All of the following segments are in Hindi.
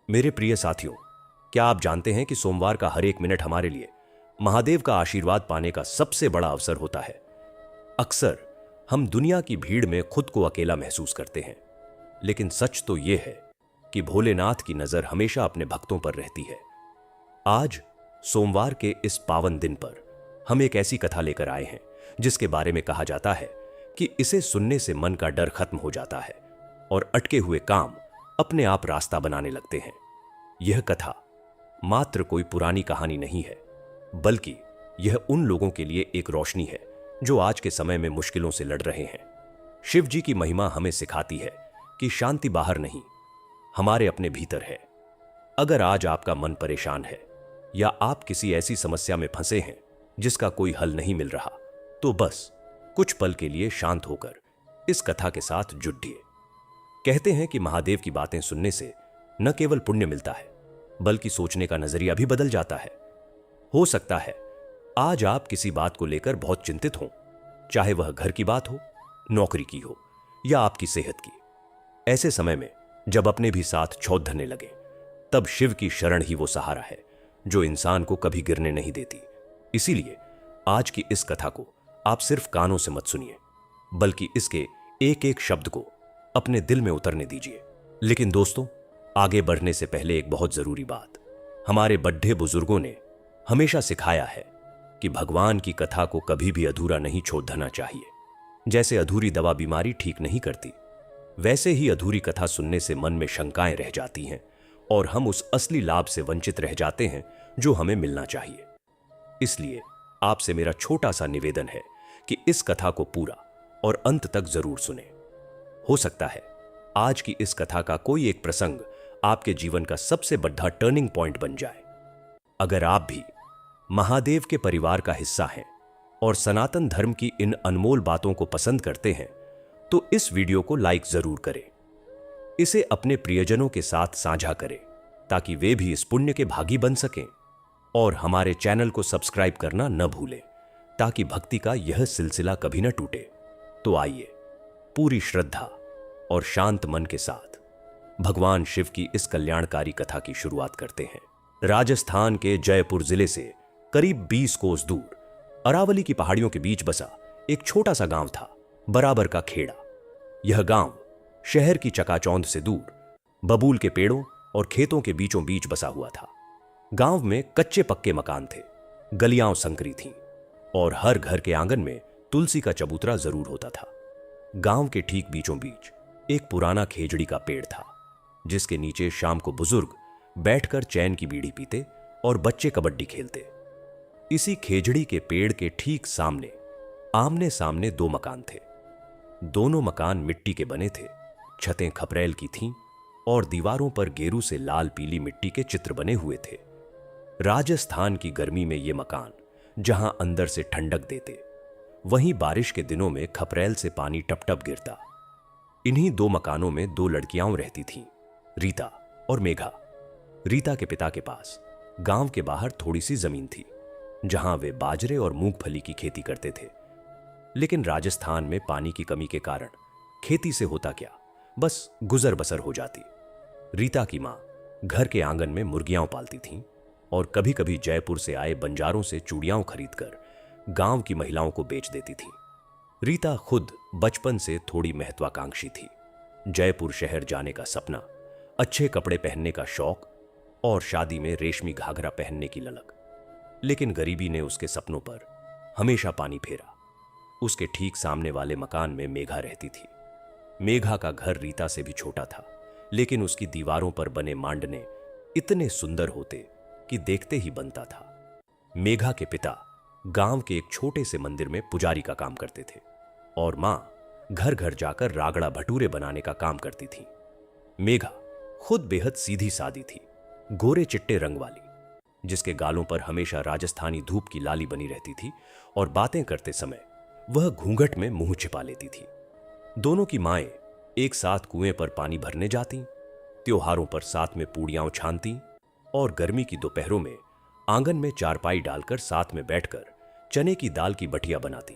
मेरे प्रिय साथियों, क्या आप जानते हैं कि सोमवार का हर एक मिनट हमारे लिए महादेव का आशीर्वाद पाने का सबसे बड़ा अवसर होता है। अक्सर हम दुनिया की भीड़ में खुद को अकेला महसूस करते हैं, लेकिन सच तो यह है कि भोलेनाथ की नजर हमेशा अपने भक्तों पर रहती है। आज सोमवार के इस पावन दिन पर हम एक ऐसी कथा लेकर आए हैं जिसके बारे में कहा जाता है कि इसे सुनने से मन का डर खत्म हो जाता है और अटके हुए काम अपने आप रास्ता बनाने लगते हैं। यह कथा मात्र कोई पुरानी कहानी नहीं है, बल्कि यह उन लोगों के लिए एक रोशनी है जो आज के समय में मुश्किलों से लड़ रहे हैं। शिव जी की महिमा हमें सिखाती है कि शांति बाहर नहीं, हमारे अपने भीतर है। अगर आज आपका मन परेशान है या आप किसी ऐसी समस्या में फंसे हैं जिसका कोई हल नहीं मिल रहा, तो बस कुछ पल के लिए शांत होकर इस कथा के साथ जुटिए। कहते हैं कि महादेव की बातें सुनने से न केवल पुण्य मिलता है, बल्कि सोचने का नजरिया भी बदल जाता है। हो सकता है आज आप किसी बात को लेकर बहुत चिंतित हों, चाहे वह घर की बात हो, नौकरी की हो या आपकी सेहत की। ऐसे समय में जब अपने भी साथ छौत धरने लगे, तब शिव की शरण ही वो सहारा है जो इंसान को कभी गिरने नहीं देती। इसीलिए आज की इस कथा को आप सिर्फ कानों से मत सुनिए, बल्कि इसके एक एक शब्द को अपने दिल में उतरने दीजिए। लेकिन दोस्तों, आगे बढ़ने से पहले एक बहुत जरूरी बात। हमारे बड्ढे बुजुर्गों ने हमेशा सिखाया है कि भगवान की कथा को कभी भी अधूरा नहीं छोड़ देना चाहिए। जैसे अधूरी दवा बीमारी ठीक नहीं करती, वैसे ही अधूरी कथा सुनने से मन में शंकाएं रह जाती हैं और हम उस असली लाभ से वंचित रह जाते हैं जो हमें मिलना चाहिए। इसलिए आपसे मेरा छोटा सा निवेदन है कि इस कथा को पूरा और अंत तक जरूर सुने। हो सकता है आज की इस कथा का कोई एक प्रसंग आपके जीवन का सबसे बड़ा टर्निंग पॉइंट बन जाए। अगर आप भी महादेव के परिवार का हिस्सा हैं और सनातन धर्म की इन अनमोल बातों को पसंद करते हैं, तो इस वीडियो को लाइक जरूर करें। इसे अपने प्रियजनों के साथ साझा करें ताकि वे भी इस पुण्य के भागी बन सकें, और हमारे चैनल को सब्सक्राइब करना न भूलें ताकि भक्ति का यह सिलसिला कभी न टूटे। तो आइए पूरी श्रद्धा और शांत मन के साथ भगवान शिव की इस कल्याणकारी कथा की शुरुआत करते हैं। राजस्थान के जयपुर जिले से करीब 20 कोस दूर अरावली की पहाड़ियों के बीच बसा एक छोटा सा गांव था, बराबर का खेड़ा। यह गांव शहर की चकाचौंध से दूर बबूल के पेड़ों और खेतों के बीचों बीच बसा हुआ था। गांव में कच्चे पक्के मकान थे, गलियां संकरी थीं और हर घर के आंगन में तुलसी का चबूतरा जरूर होता था। गांव के ठीक बीचों बीच एक पुराना खेजड़ी का पेड़ था, जिसके नीचे शाम को बुजुर्ग बैठकर चैन की बीड़ी पीते और बच्चे कबड्डी खेलते। इसी खेजड़ी के पेड़ के ठीक सामने आमने सामने 2 मकान थे। दोनों मकान मिट्टी के बने थे, छतें खपरेल की थीं और दीवारों पर गेरू से लाल पीली मिट्टी के चित्र बने हुए थे। राजस्थान की गर्मी में ये मकान जहां अंदर से ठंडक देते, वहीं बारिश के दिनों में खपरेल से पानी टप टप गिरता। इन्हीं 2 मकानों में 2 लड़कियां रहती थीं, रीता और मेघा। रीता के पिता के पास गांव के बाहर थोड़ी सी जमीन थी, जहां वे बाजरे और मूंगफली की खेती करते थे। लेकिन राजस्थान में पानी की कमी के कारण खेती से होता क्या, बस गुजर बसर हो जाती। रीता की मां घर के आंगन में मुर्गियां पालती थीं और कभी कभी जयपुर से आए बंजारों से चूड़ियां खरीदकर गांव की महिलाओं को बेच देती थी। रीता खुद बचपन से थोड़ी महत्वाकांक्षी थी। जयपुर शहर जाने का सपना, अच्छे कपड़े पहनने का शौक और शादी में रेशमी घाघरा पहनने की ललक। लेकिन गरीबी ने उसके सपनों पर हमेशा पानी फेरा। उसके ठीक सामने वाले मकान में मेघा रहती थी। मेघा का घर रीता से भी छोटा था, लेकिन उसकी दीवारों पर बने मांडने इतने सुंदर होते कि देखते ही बनता था। मेघा के पिता गांव के एक छोटे से मंदिर में पुजारी का काम करते थे और मां घर घर जाकर रागड़ा भटूरे बनाने का काम करती थी। मेघा खुद बेहद सीधी सादी थी, गोरे चिट्टे रंग वाली, जिसके गालों पर हमेशा राजस्थानी धूप की लाली बनी रहती थी और बातें करते समय वह घूंघट में मुंह छिपा लेती थी। दोनों की माएं एक साथ कुएं पर पानी भरने जाती, त्योहारों पर साथ में पूड़ियां छानती और गर्मी की दोपहरों में आंगन में चारपाई डालकर साथ में बैठकर चने की दाल की बटिया बनाती।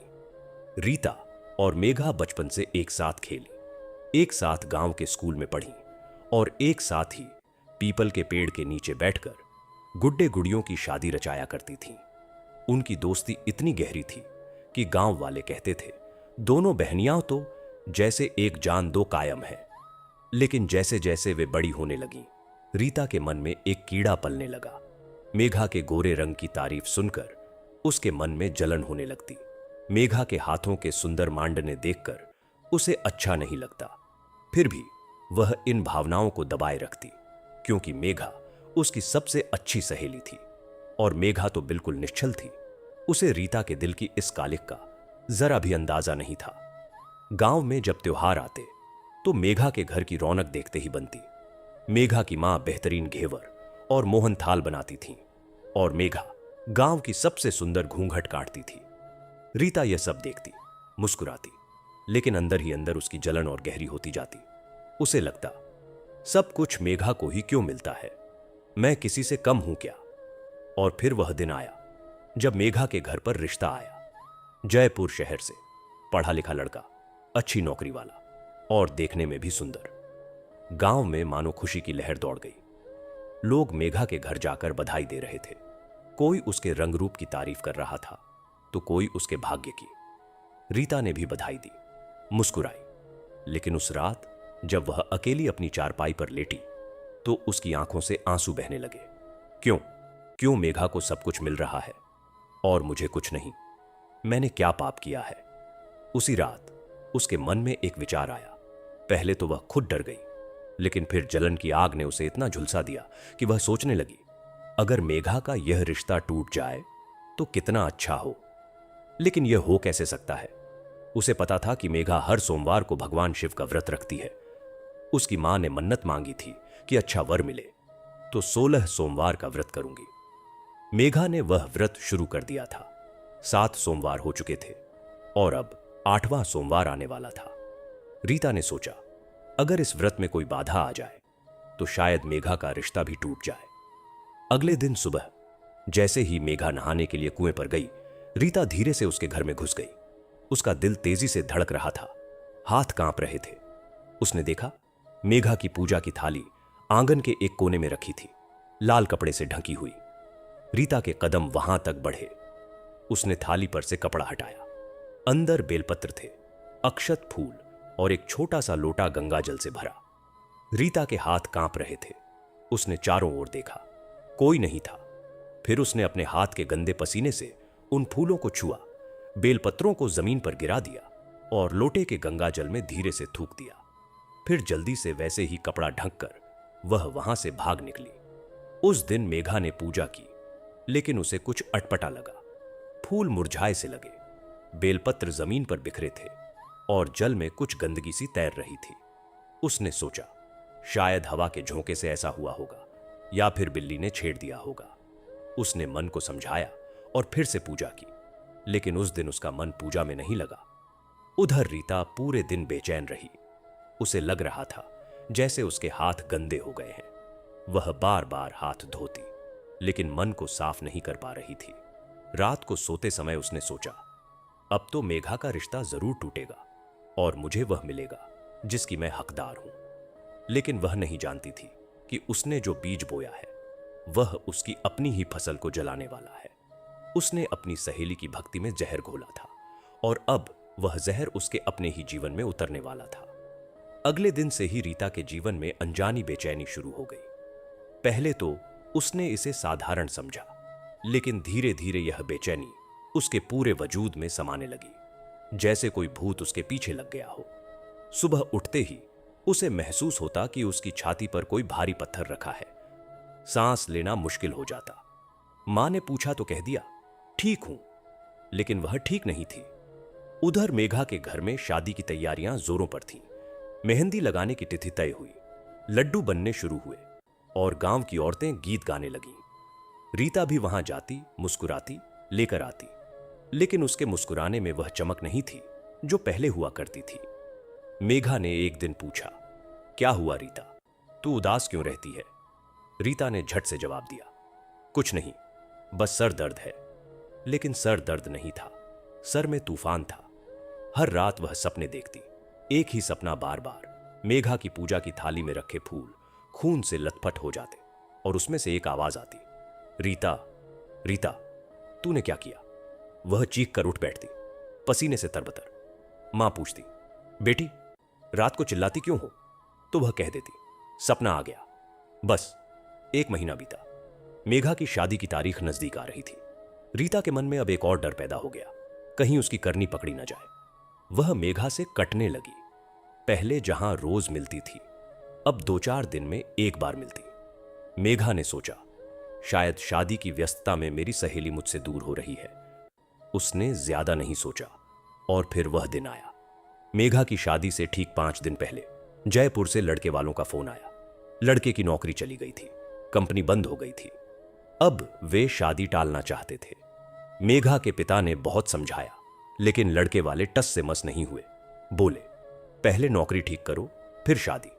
रीता और मेघा बचपन से एक साथ खेली, एक साथ गांव के स्कूल में पढ़ी और एक साथ ही पीपल के पेड़ के नीचे बैठकर गुड्डे गुड़ियों की शादी रचाया करती थीं। उनकी दोस्ती इतनी गहरी थी कि गांव वाले कहते थे, दोनों बहनियां तो जैसे एक जान दो कायम है। लेकिन जैसे जैसे वे बड़ी होने लगीं, रीता के मन में एक कीड़ा पलने लगा। मेघा के गोरे रंग की तारीफ सुनकर उसके मन में जलन होने लगती। मेघा के हाथों के सुंदर मांडने देखकर उसे अच्छा नहीं लगता। फिर भी वह इन भावनाओं को दबाए रखती, क्योंकि मेघा उसकी सबसे अच्छी सहेली थी और मेघा तो बिल्कुल निश्चल थी। उसे रीता के दिल की इस कालिक का जरा भी अंदाजा नहीं था। गांव में जब त्योहार आते तो मेघा के घर की रौनक देखते ही बनती। मेघा की मां बेहतरीन घेवर और मोहन थाल बनाती थीं और मेघा गांव की सबसे सुंदर घूंघट काटती थी। रीता यह सब देखती, मुस्कुराती, लेकिन अंदर ही अंदर उसकी जलन और गहरी होती जाती। उसे लगता, सब कुछ मेघा को ही क्यों मिलता है, मैं किसी से कम हूं क्या। और फिर वह दिन आया जब मेघा के घर पर रिश्ता आया। जयपुर शहर से पढ़ा लिखा लड़का, अच्छी नौकरी वाला और देखने में भी सुंदर। गांव में मानो खुशी की लहर दौड़ गई। लोग मेघा के घर जाकर बधाई दे रहे थे। कोई उसके रंग रूप की तारीफ कर रहा था तो कोई उसके भाग्य की। रीता ने भी बधाई दी, मुस्कुराई, लेकिन उस रात जब वह अकेली अपनी चारपाई पर लेटी तो उसकी आंखों से आंसू बहने लगे। क्यों क्यों मेघा को सब कुछ मिल रहा है और मुझे कुछ नहीं, मैंने क्या पाप किया है। उसी रात उसके मन में एक विचार आया। पहले तो वह खुद डर गई, लेकिन फिर जलन की आग ने उसे इतना झुलसा दिया कि वह सोचने लगी, अगर मेघा का यह रिश्ता टूट जाए तो कितना अच्छा हो। लेकिन यह हो कैसे सकता है। उसे पता था कि मेघा हर सोमवार को भगवान शिव का व्रत रखती है। उसकी मां ने मन्नत मांगी थी कि अच्छा वर मिले तो 16 सोमवार का व्रत करूंगी। मेघा ने वह व्रत शुरू कर दिया था। 7 सोमवार हो चुके थे और अब 8वां सोमवार आने वाला था। रीता ने सोचा, अगर इस व्रत में कोई बाधा आ जाए तो शायद मेघा का रिश्ता भी टूट जाए। अगले दिन सुबह जैसे ही मेघा नहाने के लिए कुएं पर गई, रीता धीरे से उसके घर में घुस गई। उसका दिल तेजी से धड़क रहा था, हाथ कांप रहे थे। उसने देखा, मेघा की पूजा की थाली आंगन के एक कोने में रखी थी, लाल कपड़े से ढकी हुई। रीता के कदम वहां तक बढ़े। उसने थाली पर से कपड़ा हटाया। अंदर बेलपत्र थे, अक्षत फूल और एक छोटा सा लोटा गंगा जल से भरा। रीता के हाथ कांप रहे थे। उसने चारों ओर देखा, कोई नहीं था। फिर उसने अपने हाथ के गंदे पसीने से उन फूलों को छुआ, बेलपत्रों को जमीन पर गिरा दिया और लोटे के गंगा जल में धीरे से थूक दिया। फिर जल्दी से वैसे ही कपड़ा ढककर वह वहां से भाग निकली। उस दिन मेघा ने पूजा की, लेकिन उसे कुछ अटपटा लगा। फूल मुरझाए से लगे, बेलपत्र जमीन पर बिखरे थे और जल में कुछ गंदगी सी तैर रही थी। उसने सोचा, शायद हवा के झोंके से ऐसा हुआ होगा या फिर बिल्ली ने छेड़ दिया होगा। उसने मन को समझाया और फिर से पूजा की, लेकिन उस दिन उसका मन पूजा में नहीं लगा। उधर रीता पूरे दिन बेचैन रही। उसे लग रहा था जैसे उसके हाथ गंदे हो गए हैं। वह बार बार हाथ धोती, लेकिन मन को साफ नहीं कर पा रही थी। रात को सोते समय उसने सोचा, अब तो मेघा का रिश्ता जरूर टूटेगा और मुझे वह मिलेगा जिसकी मैं हकदार हूं। लेकिन वह नहीं जानती थी कि उसने जो बीज बोया है वह उसकी अपनी ही फसल को जलाने वाला है। उसने अपनी सहेली की भक्ति में जहर घोला था और अब वह जहर उसके अपने ही जीवन में उतरने वाला था। अगले दिन से ही रीता के जीवन में अनजानी बेचैनी शुरू हो गई। पहले तो उसने इसे साधारण समझा, लेकिन धीरे धीरे यह बेचैनी उसके पूरे वजूद में समाने लगी, जैसे कोई भूत उसके पीछे लग गया हो। सुबह उठते ही उसे महसूस होता कि उसकी छाती पर कोई भारी पत्थर रखा है। सांस लेना मुश्किल हो जाता। मां ने पूछा तो कह दिया, ठीक हूं, लेकिन वह ठीक नहीं थी। उधर मेघा के घर में शादी की तैयारियां जोरों पर थीं। मेहंदी लगाने की तिथि तय हुई, लड्डू बनने शुरू हुए और गांव की औरतें गीत गाने लगीं। रीता भी वहां जाती, मुस्कुराती, लेकर आती, लेकिन उसके मुस्कुराने में वह चमक नहीं थी जो पहले हुआ करती थी। मेघा ने एक दिन पूछा, क्या हुआ रीता, तू उदास क्यों रहती है? रीता ने झट से जवाब दिया, कुछ नहीं, बस सर दर्द है। लेकिन सर दर्द नहीं था, सर में तूफान था। हर रात वह सपने देखती, एक ही सपना बार बार, मेघा की पूजा की थाली में रखे फूल, खून से लथपथ हो जाते और उसमें से एक आवाज आती, रीता, रीता, तूने क्या किया? वह चीख कर उठ बैठती, पसीने से तरबतर। मां पूछती, बेटी रात को चिल्लाती क्यों हो? तो वह कह देती, सपना आ गया। बस 1 महीना बीता। मेघा की शादी की तारीख नजदीक आ रही थी। रीता के मन में अब एक और डर पैदा हो गया, कहीं उसकी करनी पकड़ी न जाए। वह मेघा से कटने लगी। पहले जहां रोज मिलती थी, अब 2-4 दिन में एक बार मिलती। मेघा ने सोचा, शायद शादी की व्यस्तता में मेरी सहेली मुझसे दूर हो रही है। उसने ज्यादा नहीं सोचा और फिर वह दिन आया। मेघा की शादी से ठीक 5 दिन पहले जयपुर से लड़के वालों का फोन आया। लड़के की नौकरी चली गई थी, कंपनी बंद हो गई थी। अब वे शादी टालना चाहते थे। मेघा के पिता ने बहुत समझाया, लेकिन लड़के वाले टस से मस नहीं हुए। बोले, पहले नौकरी ठीक करो, फिर शादी।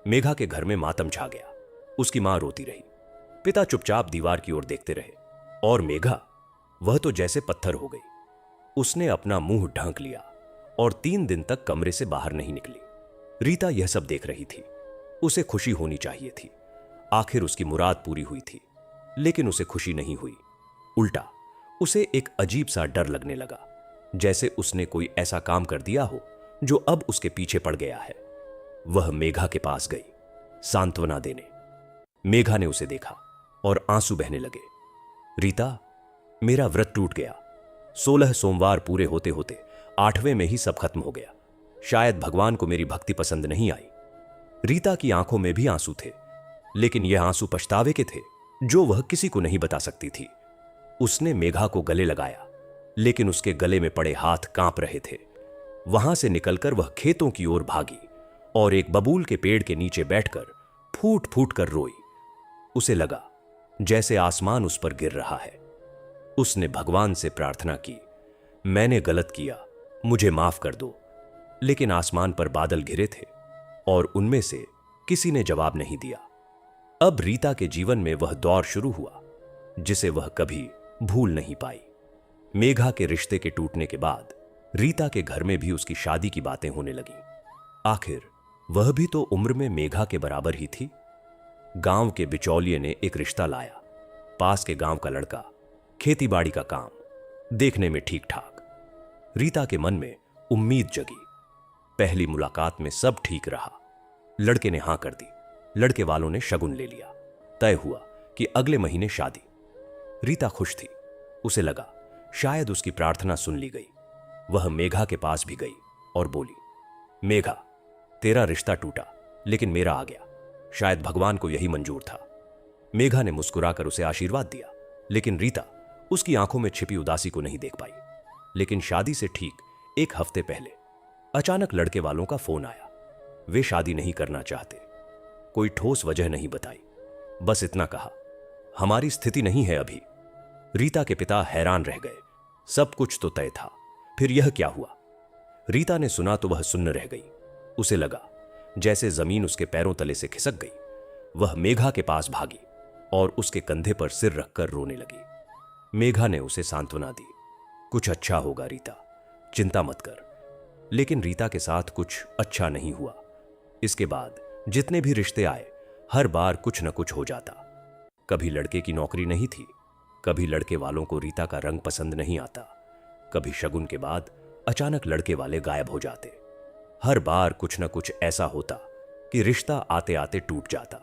मेघा के घर में मातम छा गया। उसकी मां रोती रही, पिता चुपचाप दीवार की ओर देखते रहे, और मेघा, वह तो जैसे पत्थर हो गई। उसने अपना मुंह ढांक लिया और 3 दिन तक कमरे से बाहर नहीं निकली। रीता यह सब देख रही थी। उसे खुशी होनी चाहिए थी, आखिर उसकी मुराद पूरी हुई थी, लेकिन उसे खुशी नहीं हुई। उल्टा उसे एक अजीब सा डर लगने लगा, जैसे उसने कोई ऐसा काम कर दिया हो जो अब उसके पीछे पड़ गया है। वह मेघा के पास गई, सांत्वना देने। मेघा ने उसे देखा और आंसू बहने लगे। रीता, मेरा व्रत टूट गया। 16 सोमवार पूरे होते होते 8वें में ही सब खत्म हो गया। शायद भगवान को मेरी भक्ति पसंद नहीं आई। रीता की आंखों में भी आंसू थे, लेकिन यह आंसू पछतावे के थे, जो वह किसी को नहीं बता सकती थी। उसने मेघा को गले लगाया, लेकिन उसके गले में पड़े हाथ कांप रहे थे। वहां से निकलकर वह खेतों की ओर भागी और एक बबूल के पेड़ के नीचे बैठकर फूट फूट कर रोई। उसे लगा जैसे आसमान उस पर गिर रहा है। उसने भगवान से प्रार्थना की, मैंने गलत किया, मुझे माफ कर दो। लेकिन आसमान पर बादल घिरे थे और उनमें से किसी ने जवाब नहीं दिया। अब रीता के जीवन में वह दौर शुरू हुआ जिसे वह कभी भूल नहीं पाई। मेघा के रिश्ते के टूटने के बाद रीता के घर में भी उसकी शादी की बातें होने लगीं। आखिर वह भी तो उम्र में मेघा के बराबर ही थी। गांव के बिचौलिए ने एक रिश्ता लाया। पास के गांव का लड़का, खेतीबाड़ी का काम, देखने में ठीक ठाक। रीता के मन में उम्मीद जगी। पहली मुलाकात में सब ठीक रहा। लड़के ने हां कर दी। लड़के वालों ने शगुन ले लिया। तय हुआ कि अगले महीने शादी। रीता खुश थी। उसे लगा शायद उसकी प्रार्थना सुन ली गई। वह मेघा के पास भी गई और बोली, मेघा, तेरा रिश्ता टूटा, लेकिन मेरा आ गया। शायद भगवान को यही मंजूर था। मेघा ने मुस्कुराकर उसे आशीर्वाद दिया, लेकिन रीता उसकी आंखों में छिपी उदासी को नहीं देख पाई। लेकिन शादी से ठीक 1 हफ्ते पहले अचानक लड़के वालों का फोन आया। वे शादी नहीं करना चाहते। कोई ठोस वजह नहीं बताई, बस इतना कहा, हमारी स्थिति नहीं है अभी। रीता के पिता हैरान रह गए। सब कुछ तो तय था, फिर यह क्या हुआ? रीता ने सुना तो वह सुन्न रह गई। उसे लगा जैसे जमीन उसके पैरों तले से खिसक गई। वह मेघा के पास भागी और उसके कंधे पर सिर रखकर रोने लगी। मेघा ने उसे सांत्वना दी, कुछ अच्छा होगा रीता, चिंता मत कर। लेकिन रीता के साथ कुछ अच्छा नहीं हुआ। इसके बाद जितने भी रिश्ते आए, हर बार कुछ न कुछ हो जाता। कभी लड़के की नौकरी नहीं थी, कभी लड़के वालों को रीता का रंग पसंद नहीं आता, कभी शगुन के बाद अचानक लड़के वाले गायब हो जाते। हर बार कुछ न कुछ ऐसा होता कि रिश्ता आते आते टूट जाता।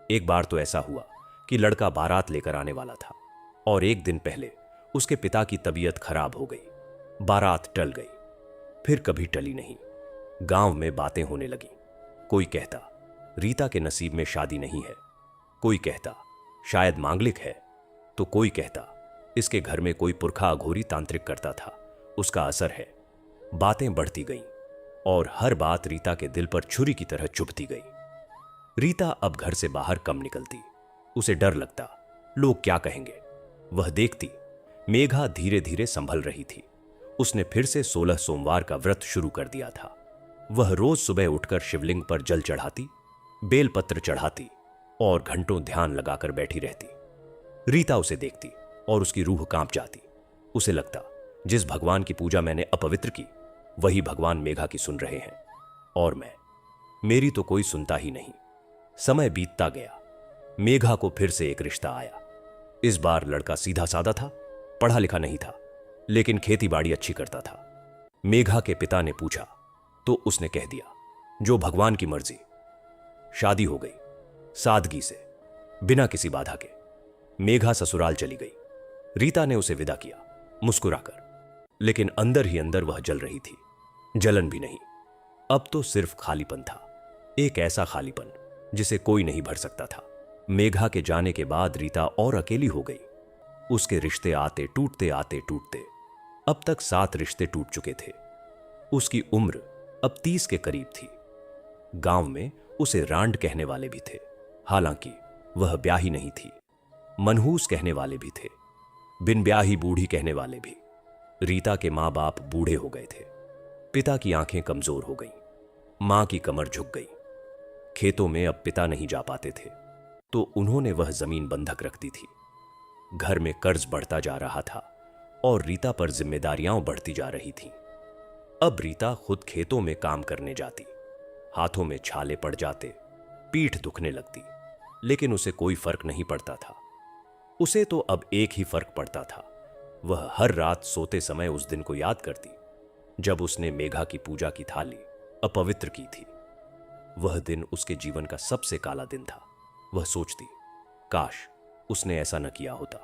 एक बार तो ऐसा हुआ कि लड़का बारात लेकर आने वाला था और 1 दिन पहले उसके पिता की तबीयत खराब हो गई। बारात टल गई, फिर कभी टली नहीं। गांव में बातें होने लगी। कोई कहता रीता के नसीब में शादी नहीं है, कोई कहता शायद मांगलिक है, तो कोई कहता इसके घर में कोई पुरखा अघोरी तांत्रिक करता था, उसका असर है। बातें बढ़ती गईं और हर बात रीता के दिल पर छुरी की तरह चुभती गई। रीता अब घर से बाहर कम निकलती। उसे डर लगता, लोग क्या कहेंगे। वह देखती मेघा धीरे धीरे संभल रही थी। उसने फिर से 16 सोमवार का व्रत शुरू कर दिया था। वह रोज सुबह उठकर शिवलिंग पर जल चढ़ाती, बेलपत्र चढ़ाती और घंटों ध्यान लगाकर बैठी रहती। रीता उसे देखती और उसकी रूह कांप जाती। उसे लगता जिस भगवान की पूजा मैंने अपवित्र की, वही भगवान मेघा की सुन रहे हैं, और मेरी तो कोई सुनता ही नहीं। समय बीतता गया। मेघा को फिर से एक रिश्ता आया। इस बार लड़का सीधा साधा था, पढ़ा लिखा नहीं था, लेकिन खेती बाड़ी अच्छी करता था। मेघा के पिता ने पूछा तो उसने कह दिया, जो भगवान की मर्जी। शादी हो गई, सादगी से, बिना किसी बाधा के। मेघा ससुराल चली गई। रीता ने उसे विदा किया, मुस्कुराकर, लेकिन अंदर ही अंदर वह जल रही थी। जलन भी नहीं, अब तो सिर्फ खालीपन था। एक ऐसा खालीपन जिसे कोई नहीं भर सकता था। मेघा के जाने के बाद रीता और अकेली हो गई। उसके रिश्ते आते टूटते, अब तक 7 रिश्ते टूट चुके थे। उसकी उम्र अब 30 के करीब थी। गांव में उसे रांड कहने वाले भी थे, हालांकि वह ब्याही नहीं थी। मनहूस कहने वाले भी थे, बिन ब्याही बूढ़ी कहने वाले भी। रीता के मां बाप बूढ़े हो गए थे। पिता की आंखें कमजोर हो गईं, मां की कमर झुक गई। खेतों में अब पिता नहीं जा पाते थे, तो उन्होंने वह जमीन बंधक रख दी थी। घर में कर्ज बढ़ता जा रहा था और रीता पर जिम्मेदारियां बढ़ती जा रही थीं। अब रीता खुद खेतों में काम करने जाती, हाथों में छाले पड़ जाते, पीठ दुखने लगती, लेकिन उसे कोई फर्क नहीं पड़ता था। उसे तो अब एक ही फर्क पड़ता था। वह हर रात सोते समय उस दिन को याद करती जब उसने मेघा की पूजा की थाली अपवित्र की थी। वह दिन उसके जीवन का सबसे काला दिन था। वह सोचती, काश उसने ऐसा न किया होता।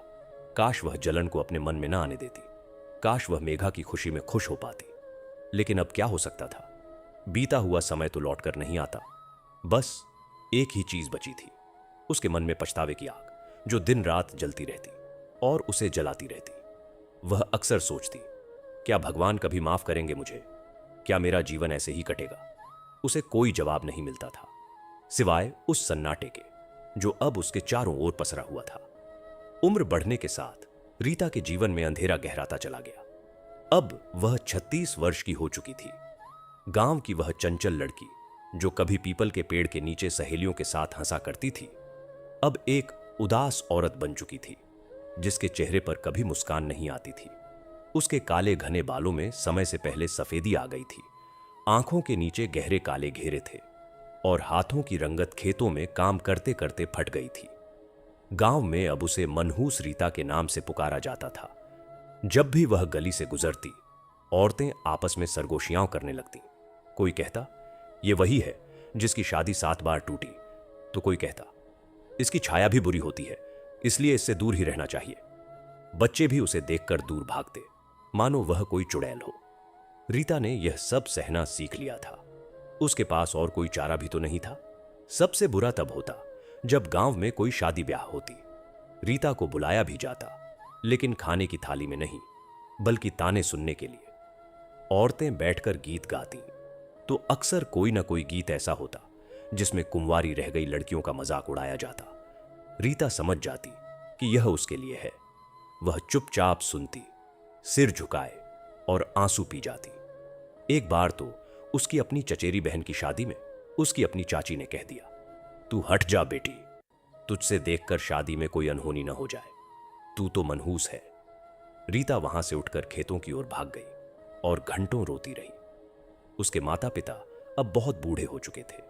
काश वह जलन को अपने मन में न आने देती। काश वह मेघा की खुशी में खुश हो पाती। लेकिन अब क्या हो सकता था? बीता हुआ समय तो लौटकर नहीं आता। बस एक ही चीज बची थी, उसके मन में पछतावे की आग, जो दिन रात जलती रहती और उसे जलाती रहती। वह अक्सर सोचती, क्या भगवान कभी माफ करेंगे मुझे? क्या मेरा जीवन ऐसे ही कटेगा? उसे कोई जवाब नहीं मिलता था, सिवाय उस सन्नाटे के जो अब उसके चारों ओर पसरा हुआ था। उम्र बढ़ने के साथ रीता के जीवन में अंधेरा गहराता चला गया। अब वह 36 वर्ष की हो चुकी थी। गांव की वह चंचल लड़की जो कभी पीपल के पेड़ के नीचे सहेलियों के साथ हंसा करती थी, अब एक उदास औरत बन चुकी थी, जिसके चेहरे पर कभी मुस्कान नहीं आती थी। उसके काले घने बालों में समय से पहले सफेदी आ गई थी, आंखों के नीचे गहरे काले घेरे थे और हाथों की रंगत खेतों में काम करते करते फट गई थी। गांव में अब उसे मनहूस रीता के नाम से पुकारा जाता था। जब भी वह गली से गुजरती, औरतें आपस में सरगोशियां करने लगती। कोई कहता, ये वही है जिसकी शादी 7 बार टूटी, तो कोई कहता, इसकी छाया भी बुरी होती है, इसलिए इससे दूर ही रहना चाहिए। बच्चे भी उसे देखकर दूर भागते, मानो वह कोई चुड़ैल हो। रीता ने यह सब सहना सीख लिया था। उसके पास और कोई चारा भी तो नहीं था। सबसे बुरा तब होता जब गांव में कोई शादी ब्याह होती। रीता को बुलाया भी जाता, लेकिन खाने की थाली में नहीं, बल्कि ताने सुनने के लिए। औरतें बैठकर गीत गाती, तो अक्सर कोई ना कोई गीत ऐसा होता जिसमें कुंवारी रह गई लड़कियों का मजाक उड़ाया जाता। रीता समझ जाती कि यह उसके लिए है। वह चुपचाप सुनती, सिर झुकाए और आंसू पी जाती। एक बार तो उसकी अपनी चचेरी बहन की शादी में उसकी अपनी चाची ने कह दिया, तू हट जा बेटी, तुझसे देखकर शादी में कोई अनहोनी न हो जाए, तू तो मनहूस है। रीता वहां से उठकर खेतों की ओर भाग गई और घंटों रोती रही। उसके माता पिता अब बहुत बूढ़े हो चुके थे।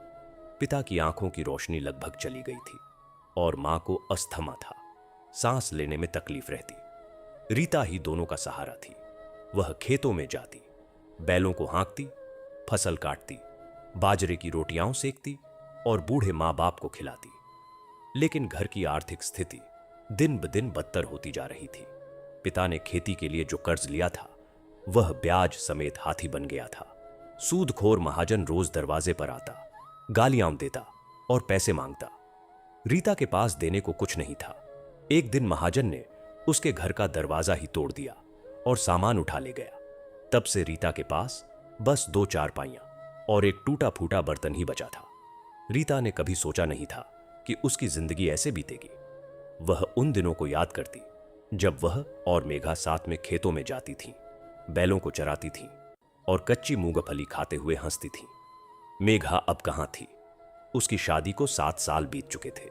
पिता की आंखों की रोशनी लगभग चली गई थी और मां को अस्थमा था, सांस लेने में तकलीफ रहती। रीता ही दोनों का सहारा थी। वह खेतों में जाती, बैलों को हाँकती, फसल काटती, बाजरे की रोटियां सेकती और बूढ़े मां बाप को खिलाती। लेकिन घर की आर्थिक स्थिति दिन ब दिन बदतर होती जा रही थी। पिता ने खेती के लिए जो कर्ज लिया था, वह ब्याज समेत हाथी बन गया था। सूदखोर महाजन रोज दरवाजे पर आता, गालियां देता और पैसे मांगता। रीता के पास देने को कुछ नहीं था। एक दिन महाजन ने उसके घर का दरवाजा ही तोड़ दिया और सामान उठा ले गया। तब से रीता के पास बस 2 चारपाइयां और एक टूटा फूटा बर्तन ही बचा था। रीता ने कभी सोचा नहीं था कि उसकी जिंदगी ऐसे बीतेगी। वह उन दिनों को याद करती जब वह और मेघा साथ में खेतों में जाती थीं, बैलों को चराती थीं और कच्ची मूंगफली खाते हुए हंसती थीं। मेघा अब कहां थी? उसकी शादी को 7 साल बीत चुके थे।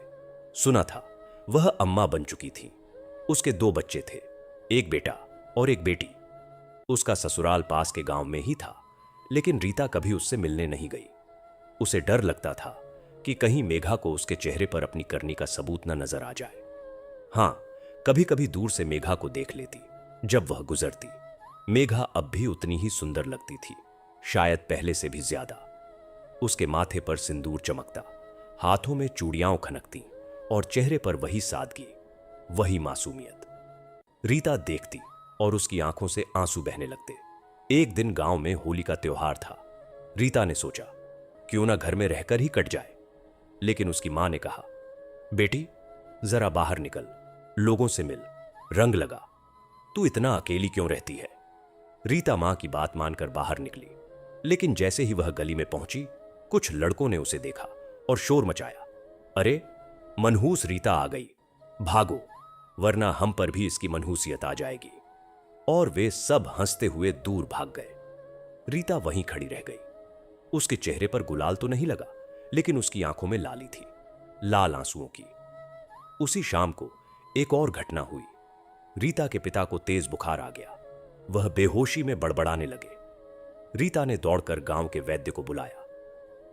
सुना था वह अम्मा बन चुकी थी। उसके 2 बच्चे थे, एक बेटा और एक बेटी। उसका ससुराल पास के गांव में ही था, लेकिन रीता कभी उससे मिलने नहीं गई। उसे डर लगता था कि कहीं मेघा को उसके चेहरे पर अपनी करनी का सबूत न नजर आ जाए। हां, कभी कभी दूर से मेघा को देख लेती। जब वह गुजरती, मेघा अब भी उतनी ही सुंदर लगती थी, शायद पहले से भी ज्यादा। उसके माथे पर सिंदूर चमकता, हाथों में चूड़ियां खनकती और चेहरे पर वही सादगी, वही मासूमियत। रीता देखती और उसकी आंखों से आंसू बहने लगते। एक दिन गांव में होली का त्योहार था। रीता ने सोचा, क्यों ना घर में रहकर ही कट जाए। लेकिन उसकी मां ने कहा, बेटी जरा बाहर निकल, लोगों से मिल, रंग लगा, तू इतना अकेली क्यों रहती है। रीता मां की बात मानकर बाहर निकली, लेकिन जैसे ही वह गली में पहुंची, कुछ लड़कों ने उसे देखा और शोर मचाया, अरे मनहूस रीता आ गई, भागो वरना हम पर भी इसकी मनहूसियत आ जाएगी। और वे सब हंसते हुए दूर भाग गए। रीता वहीं खड़ी रह गई। उसके चेहरे पर गुलाल तो नहीं लगा, लेकिन उसकी आंखों में लाली थी, लाल आंसुओं की। उसी शाम को एक और घटना हुई। रीता के पिता को तेज बुखार आ गया। वह बेहोशी में बड़बड़ाने लगे। रीता ने दौड़कर गांव के वैद्य को बुलाया।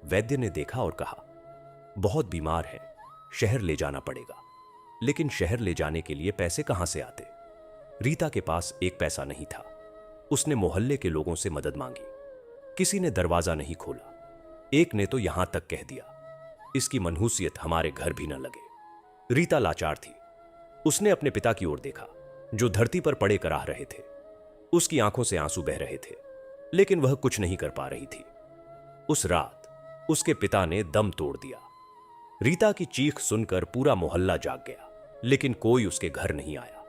वैद्य ने देखा और कहा, बहुत बीमार है, शहर ले जाना पड़ेगा। लेकिन शहर ले जाने के लिए पैसे कहां से आते। रीता के पास एक पैसा नहीं था। उसने मोहल्ले के लोगों से मदद मांगी। किसी ने दरवाजा नहीं खोला। एक ने तो यहां तक कह दिया, इसकी मनहूसियत हमारे घर भी न लगे। रीता लाचार थी। उसने अपने पिता की ओर देखा, जो धरती पर पड़े कराह रहे थे। उसकी आंखों से आंसू बह रहे थे, लेकिन वह कुछ नहीं कर पा रही थी। उस रात उसके पिता ने दम तोड़ दिया। रीता की चीख सुनकर पूरा मोहल्ला जाग गया, लेकिन कोई उसके घर नहीं आया।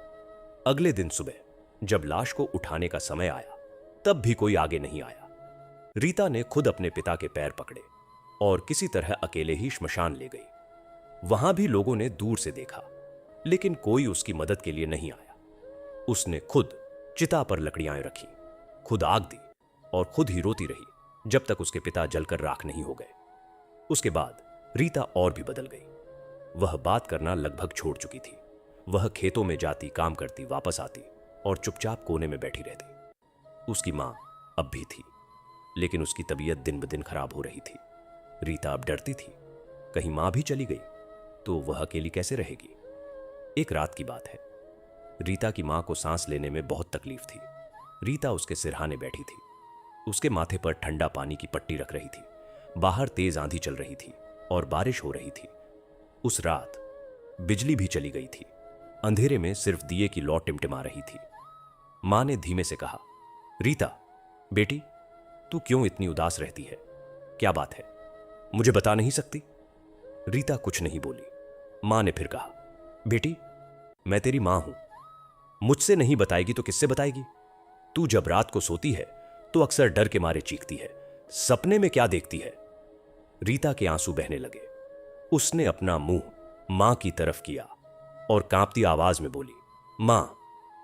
अगले दिन सुबह जब लाश को उठाने का समय आया, तब भी कोई आगे नहीं आया। रीता ने खुद अपने पिता के पैर पकड़े और किसी तरह अकेले ही श्मशान ले गई। वहां भी लोगों ने दूर से देखा, लेकिन कोई उसकी मदद के लिए नहीं आया। उसने खुद चिता पर लकड़ियां रखी, खुद आग दी और खुद ही रोती रही जब तक उसके पिता जलकर राख नहीं हो गए। उसके बाद रीता और भी बदल गई। वह बात करना लगभग छोड़ चुकी थी। वह खेतों में जाती, काम करती, वापस आती और चुपचाप कोने में बैठी रहती। उसकी मां अब भी थी, लेकिन उसकी तबीयत दिन ब दिन खराब हो रही थी। रीता अब डरती थी, कहीं मां भी चली गई तो वह अकेली कैसे रहेगी। एक रात की बात है। रीता की मां को सांस लेने में बहुत तकलीफ थी। रीता उसके सिरहाने बैठी थी। उसके माथे पर ठंडा पानी की पट्टी रख रही थी। बाहर तेज आंधी चल रही थी और बारिश हो रही थी। उस रात बिजली भी चली गई थी। अंधेरे में सिर्फ दिए की लौ टिमटिमा रही थी। मां ने धीमे से कहा, रीता बेटी, तू क्यों इतनी उदास रहती है, क्या बात है, मुझे बता नहीं सकती। रीता कुछ नहीं बोली। मां ने फिर कहा, बेटी मैं तेरी मां हूं, मुझसे नहीं बताएगी तो किससे बताएगी। तू जब रात को सोती है तो अक्सर डर के मारे चीखती है, सपने में क्या देखती है। रीता के आंसू बहने लगे। उसने अपना मुंह मां की तरफ किया और कांपती आवाज में बोली, मां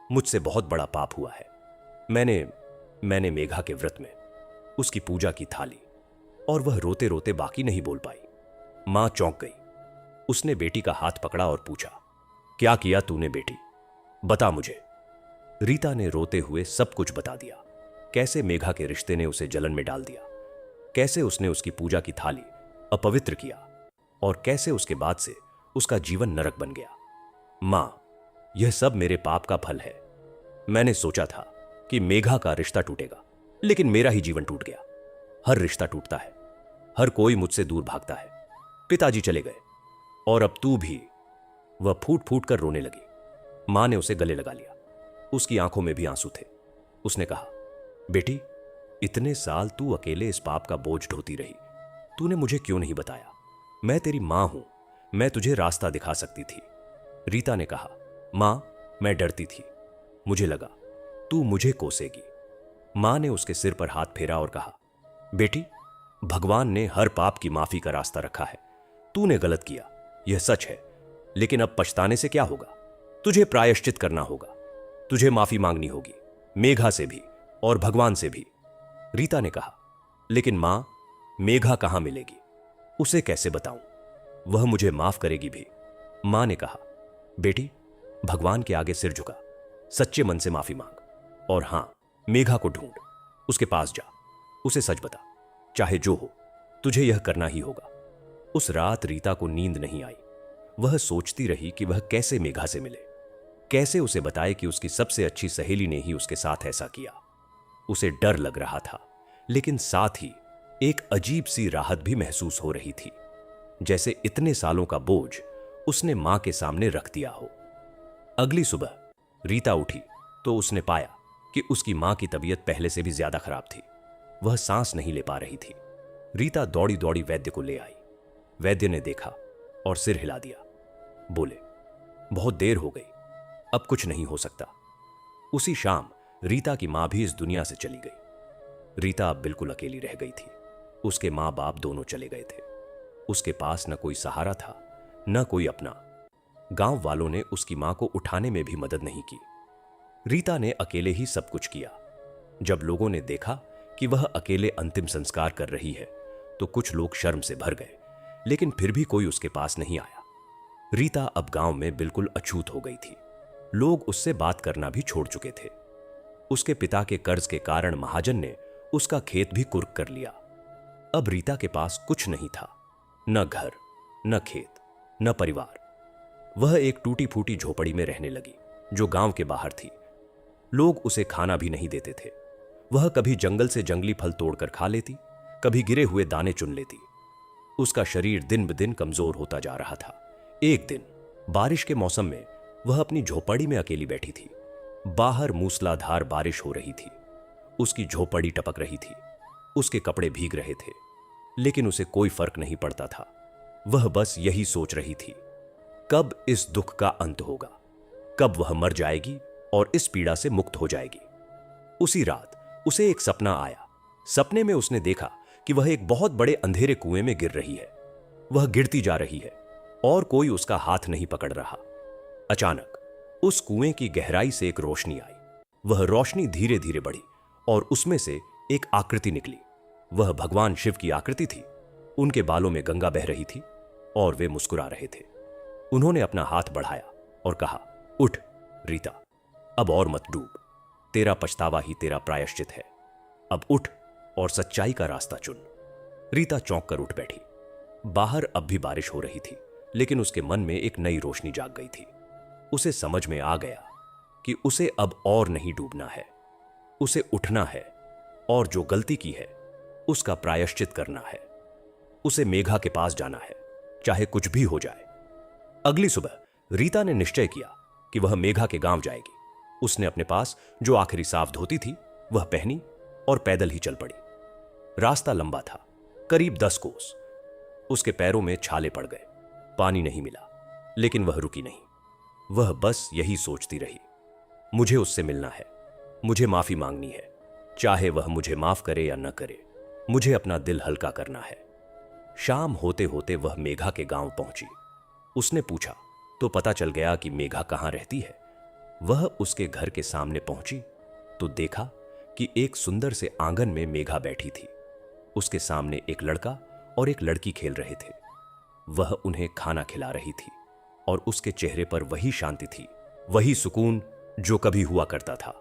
मुझसे बहुत बड़ा पाप हुआ है। मैंने मेघा के व्रत में उसकी पूजा की थाली। और वह रोते रोते बाकी नहीं बोल पाई। मां चौंक गई। उसने बेटी का हाथ पकड़ा और पूछा, क्या किया तूने बेटी, बता मुझे। रीता ने रोते हुए सब कुछ बता दिया। कैसे मेघा के रिश्ते ने उसे जलन में डाल दिया, कैसे उसने उसकी पूजा की थाली अपवित्र किया और कैसे उसके बाद से उसका जीवन नरक बन गया। मां, यह सब मेरे पाप का फल है। मैंने सोचा था कि मेघा का रिश्ता टूटेगा, लेकिन मेरा ही जीवन टूट गया। हर रिश्ता टूटता है, हर कोई मुझसे दूर भागता है। पिताजी चले गए और अब तू भी। वह फूट फूट कर रोने लगी। मां ने उसे गले लगा लिया। उसकी आंखों में भी आंसू थे। उसने कहा, बेटी इतने साल तू अकेले इस पाप का बोझ ढोती रही, तूने मुझे क्यों नहीं बताया। मैं तेरी मां हूं, मैं तुझे रास्ता दिखा सकती थी। रीता ने कहा, मां मैं डरती थी, मुझे लगा तू मुझे कोसेगी। मां ने उसके सिर पर हाथ फेरा और कहा, बेटी भगवान ने हर पाप की माफी का रास्ता रखा है। तूने गलत किया, यह सच है, लेकिन अब पछताने से क्या होगा। तुझे प्रायश्चित करना होगा, तुझे माफी मांगनी होगी, मेघा से भी और भगवान से भी। रीता ने कहा, लेकिन मां मेघा कहां मिलेगी, उसे कैसे बताऊं, वह मुझे माफ करेगी भी। मां ने कहा, बेटी भगवान के आगे सिर झुका, सच्चे मन से माफी मांग और हां मेघा को ढूंढ, उसके पास जा, उसे सच बता, चाहे जो हो तुझे यह करना ही होगा। उस रात रीता को नींद नहीं आई। वह सोचती रही कि वह कैसे मेघा से मिले, कैसे उसे बताए कि उसकी सबसे अच्छी सहेली ने ही उसके साथ ऐसा किया। उसे डर लग रहा था, लेकिन साथ ही एक अजीब सी राहत भी महसूस हो रही थी, जैसे इतने सालों का बोझ उसने मां के सामने रख दिया हो। अगली सुबह रीता उठी तो उसने पाया कि उसकी मां की तबीयत पहले से भी ज्यादा खराब थी। वह सांस नहीं ले पा रही थी। रीता दौड़ी दौड़ी वैद्य को ले आई। वैद्य ने देखा और सिर हिला दिया। बोले, बहुत देर हो गई, अब कुछ नहीं हो सकता। उसी शाम रीता की मां भी इस दुनिया से चली गई। रीता अब बिल्कुल अकेली रह गई थी। उसके मां बाप दोनों चले गए थे। उसके पास न कोई सहारा था, न कोई अपना। गांव वालों ने उसकी मां को उठाने में भी मदद नहीं की। रीता ने अकेले ही सब कुछ किया। जब लोगों ने देखा कि वह अकेले अंतिम संस्कार कर रही है, तो कुछ लोग शर्म से भर गए, लेकिन फिर भी कोई उसके पास नहीं आया। रीता अब गांव में बिल्कुल अछूत हो गई थी। लोग उससे बात करना भी छोड़ चुके थे। उसके पिता के कर्ज के कारण महाजन ने उसका खेत भी कुर्क कर लिया। अब रीता के पास कुछ नहीं था, न घर, न खेत, न परिवार। वह एक टूटी फूटी झोपड़ी में रहने लगी, जो गांव के बाहर थी। लोग उसे खाना भी नहीं देते थे। वह कभी जंगल से जंगली फल तोड़कर खा लेती, कभी गिरे हुए दाने चुन लेती। उसका शरीर दिन ब दिन कमजोर होता जा रहा था। एक दिन बारिश के मौसम में वह अपनी झोपड़ी में अकेली बैठी थी। बाहर मूसलाधार बारिश हो रही थी। उसकी झोपड़ी टपक रही थी। उसके कपड़े भीग रहे थे, लेकिन उसे कोई फर्क नहीं पड़ता था। वह बस यही सोच रही थी, कब इस दुख का अंत होगा, कब वह मर जाएगी और इस पीड़ा से मुक्त हो जाएगी। उसी रात उसे एक सपना आया। सपने में उसने देखा कि वह एक बहुत बड़े अंधेरे कुएं में गिर रही है। वह गिरती जा रही है और कोई उसका हाथ नहीं पकड़ रहा। अचानक उस कुएं की गहराई से एक रोशनी आई। वह रोशनी धीरे धीरे बढ़ी और उसमें से एक आकृति निकली। वह भगवान शिव की आकृति थी। उनके बालों में गंगा बह रही थी और वे मुस्कुरा रहे थे। उन्होंने अपना हाथ बढ़ाया और कहा, उठ रीता, अब और मत डूब। तेरा पछतावा ही तेरा प्रायश्चित है। अब उठ और सच्चाई का रास्ता चुन। रीता चौंक कर उठ बैठी। बाहर अब भी बारिश हो रही थी, लेकिन उसके मन में एक नई रोशनी जाग गई थी। उसे समझ में आ गया कि उसे अब और नहीं डूबना है। उसे उठना है और जो गलती की है उसका प्रायश्चित करना है। उसे मेघा के पास जाना है, चाहे कुछ भी हो जाए। अगली सुबह रीता ने निश्चय किया कि वह मेघा के गांव जाएगी। उसने अपने पास जो आखिरी साफ धोती थी वह पहनी और पैदल ही चल पड़ी। रास्ता लंबा था, करीब 10 कोस। उसके पैरों में छाले पड़ गए। पानी नहीं मिला, लेकिन वह रुकी नहीं। वह बस यही सोचती रही, मुझे उससे मिलना है, मुझे माफी मांगनी है, चाहे वह मुझे माफ करे या न करे। मुझे अपना दिल हल्का करना है। शाम होते होते वह मेघा के गांव पहुंची। उसने पूछा तो पता चल गया कि मेघा कहां रहती है। वह उसके घर के सामने पहुंची तो देखा कि एक सुंदर से आंगन में मेघा बैठी थी। उसके सामने एक लड़का और एक लड़की खेल रहे थे। वह उन्हें खाना खिला रही थी और उसके चेहरे पर वही शांति थी, वही सुकून जो कभी हुआ करता था।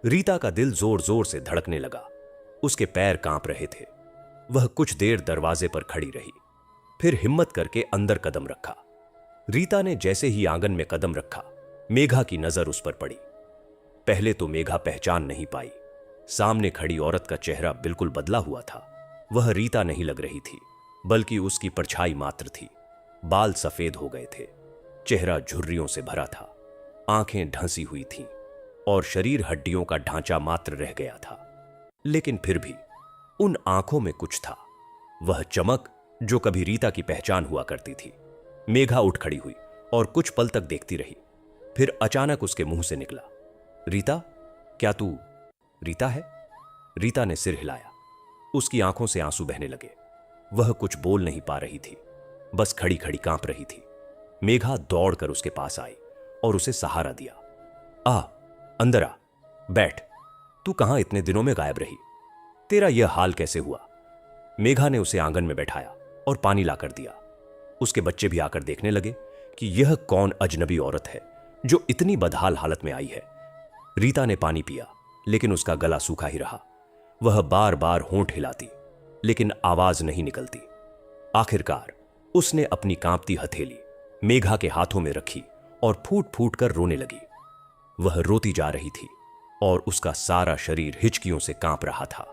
रीता का दिल जोर जोर से धड़कने लगा। उसके पैर कांप रहे थे। वह कुछ देर दरवाजे पर खड़ी रही, फिर हिम्मत करके अंदर कदम रखा। रीता ने जैसे ही आंगन में कदम रखा, मेघा की नजर उस पर पड़ी। पहले तो मेघा पहचान नहीं पाई। सामने खड़ी औरत का चेहरा बिल्कुल बदला हुआ था। वह रीता नहीं लग रही थी, बल्कि उसकी परछाई मात्र थी। बाल सफेद हो गए थे, चेहरा झुर्रियों से भरा था, आंखें ढंसी हुई थीं और शरीर हड्डियों का ढांचा मात्र रह गया था। लेकिन फिर भी उन आंखों में कुछ था, वह चमक जो कभी रीता की पहचान हुआ करती थी। मेघा उठ खड़ी हुई और कुछ पल तक देखती रही। फिर अचानक उसके मुंह से निकला, रीता, क्या तू रीता है? रीता ने सिर हिलाया। उसकी आंखों से आंसू बहने लगे। वह कुछ बोल नहीं पा रही थी, बस खड़ी खड़ी कांप रही थी। मेघा दौड़कर उसके पास आई और उसे सहारा दिया। आ, अंदर आ, बैठ। तू कहां इतने दिनों में गायब रही? तेरा यह हाल कैसे हुआ? मेघा ने उसे आंगन में बैठाया और पानी लाकर दिया। उसके बच्चे भी आकर देखने लगे कि यह कौन अजनबी औरत है जो इतनी बदहाल हालत में आई है। रीता ने पानी पिया, लेकिन उसका गला सूखा ही रहा। वह बार बार होंठ हिलाती, लेकिन आवाज नहीं निकलती। आखिरकार उसने अपनी कांपती हथेली मेघा के हाथों में रखी और फूट फूट कर रोने लगी। वह रोती जा रही थी और उसका सारा शरीर हिचकियों से कांप रहा था।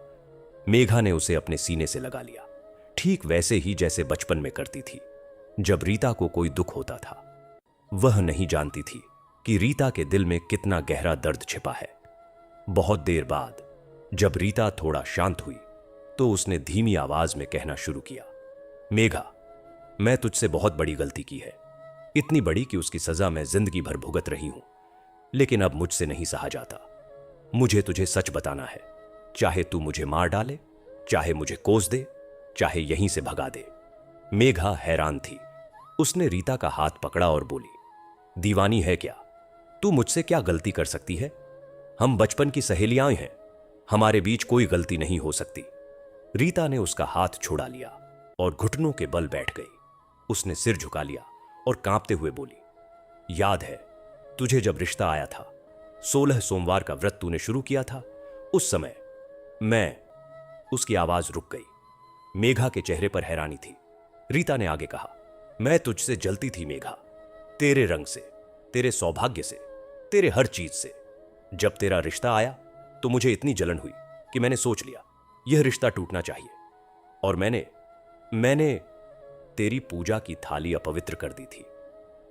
मेघा ने उसे अपने सीने से लगा लिया, ठीक वैसे ही जैसे बचपन में करती थी जब रीता को कोई दुख होता था। वह नहीं जानती थी कि रीता के दिल में कितना गहरा दर्द छिपा है। बहुत देर बाद जब रीता थोड़ा शांत हुई तो उसने धीमी आवाज में कहना शुरू किया, मेघा, मैं तुझसे बहुत बड़ी गलती की है, इतनी बड़ी कि उसकी सजा मैं जिंदगी भर भुगत रही हूं, लेकिन अब मुझसे नहीं सहा जाता। मुझे तुझे सच बताना है, चाहे तू मुझे मार डाले, चाहे मुझे कोस दे, चाहे यहीं से भगा दे। मेघा हैरान थी। उसने रीता का हाथ पकड़ा और बोली, दीवानी है क्या? तू मुझसे क्या गलती कर सकती है? हम बचपन की सहेलियां हैं, हमारे बीच कोई गलती नहीं हो सकती। रीता ने उसका हाथ छुड़ा लिया और घुटनों के बल बैठ गई। उसने सिर झुका लिया और कांपते हुए बोली, याद है तुझे जब रिश्ता आया था, 16 सोमवार का व्रत तूने शुरू किया था, उस समय मैं। उसकी आवाज रुक गई। मेघा के चेहरे पर हैरानी थी। रीता ने आगे कहा, मैं तुझसे जलती थी मेघा, तेरे रंग से, तेरे सौभाग्य से, तेरे हर चीज से। जब तेरा रिश्ता आया तो मुझे इतनी जलन हुई कि मैंने सोच लिया यह रिश्ता टूटना चाहिए, और मैंने तेरी पूजा की थाली अपवित्र कर दी थी।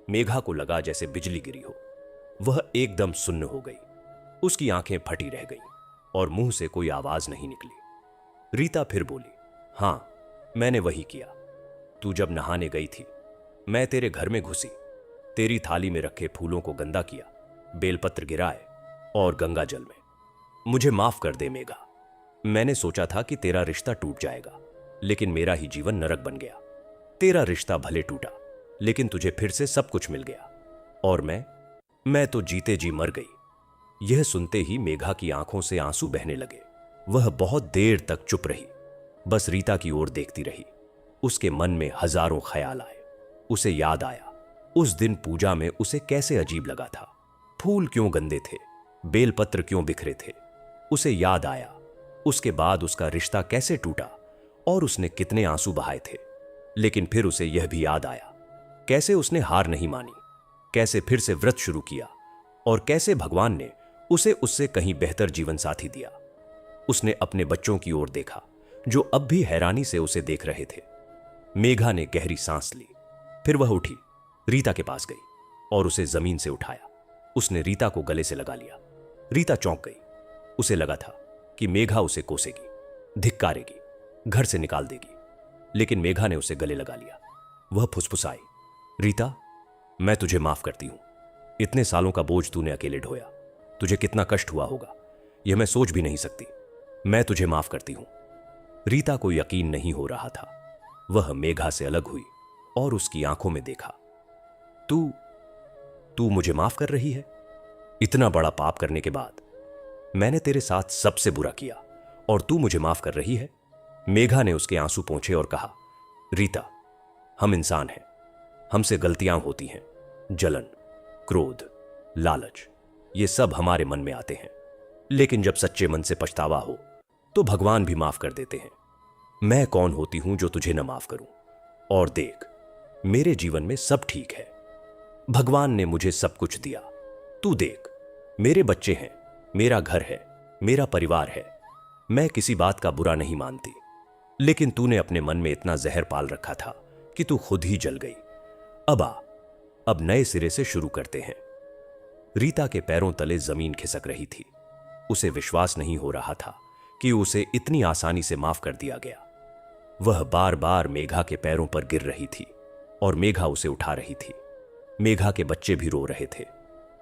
मेघा को लगा जैसे बिजली गिरी हो। वह एकदम सुन्न हो गई। उसकी आंखें फटी रह गईं और मुंह से कोई आवाज नहीं निकली। रीता फिर बोली, हां, मैंने वही किया। तू जब नहाने गई थी, मैं तेरे घर में घुसी, तेरी थाली में रखे फूलों को गंदा किया, बेलपत्र गिराए और गंगा जल में। मुझे माफ कर दे मेघा। मैंने सोचा था कि तेरा रिश्ता टूट जाएगा, लेकिन मेरा ही जीवन नरक बन गया। तेरा रिश्ता भले टूटा, लेकिन तुझे फिर से सब कुछ मिल गया, और मैं तो जीते जी मर गई। यह सुनते ही मेघा की आंखों से आंसू बहने लगे। वह बहुत देर तक चुप रही, बस रीता की ओर देखती रही। उसके मन में हजारों ख्याल आए। उसे याद आया उस दिन पूजा में उसे कैसे अजीब लगा था। फूल क्यों गंदे थे, बेलपत्र क्यों बिखरे थे। उसे याद आया उसके बाद उसका रिश्ता कैसे टूटा और उसने कितने आंसू बहाए थे। लेकिन फिर उसे यह भी याद आया कैसे उसने हार नहीं मानी, कैसे फिर से व्रत शुरू किया, और कैसे भगवान ने उसे उससे कहीं बेहतर जीवन साथी दिया। उसने अपने बच्चों की ओर देखा जो अब भी हैरानी से उसे देख रहे थे। मेघा ने गहरी सांस ली। फिर वह उठी, रीता के पास गई और उसे जमीन से उठाया। उसने रीता को गले से लगा लिया। रीता चौंक गई। उसे लगा था कि मेघा उसे कोसेगी, धिक्कारेगी, घर से निकाल देगी, लेकिन मेघा ने उसे गले लगा लिया। वह फुसफुसाई, रीता, मैं तुझे माफ करती हूं। इतने सालों का बोझ तूने अकेले ढोया, तुझे कितना कष्ट हुआ होगा यह मैं सोच भी नहीं सकती। मैं तुझे माफ करती हूं। रीता को यकीन नहीं हो रहा था। वह मेघा से अलग हुई और उसकी आंखों में देखा। तू मुझे माफ कर रही है? इतना बड़ा पाप करने के बाद मैंने तेरे साथ सबसे बुरा किया और तू मुझे माफ कर रही है? मेघा ने उसके आंसू पोंछे और कहा, रीता, हम इंसान हैं, हमसे गलतियां होती हैं। जलन, क्रोध, लालच, ये सब हमारे मन में आते हैं, लेकिन जब सच्चे मन से पछतावा हो तो भगवान भी माफ कर देते हैं। मैं कौन होती हूं जो तुझे न माफ करूं? और देख, मेरे जीवन में सब ठीक है। भगवान ने मुझे सब कुछ दिया। तू देख, मेरे बच्चे हैं, मेरा घर है, मेरा परिवार है। मैं किसी बात का बुरा नहीं मानती, लेकिन तूने अपने मन में इतना जहर पाल रखा था कि तू खुद ही जल गई। अब नए सिरे से शुरू करते हैं। रीता के पैरों तले जमीन खिसक रही थी। उसे विश्वास नहीं हो रहा था कि उसे इतनी आसानी से माफ कर दिया गया। वह बार बार मेघा के पैरों पर गिर रही थी और मेघा उसे उठा रही थी। मेघा के बच्चे भी रो रहे थे,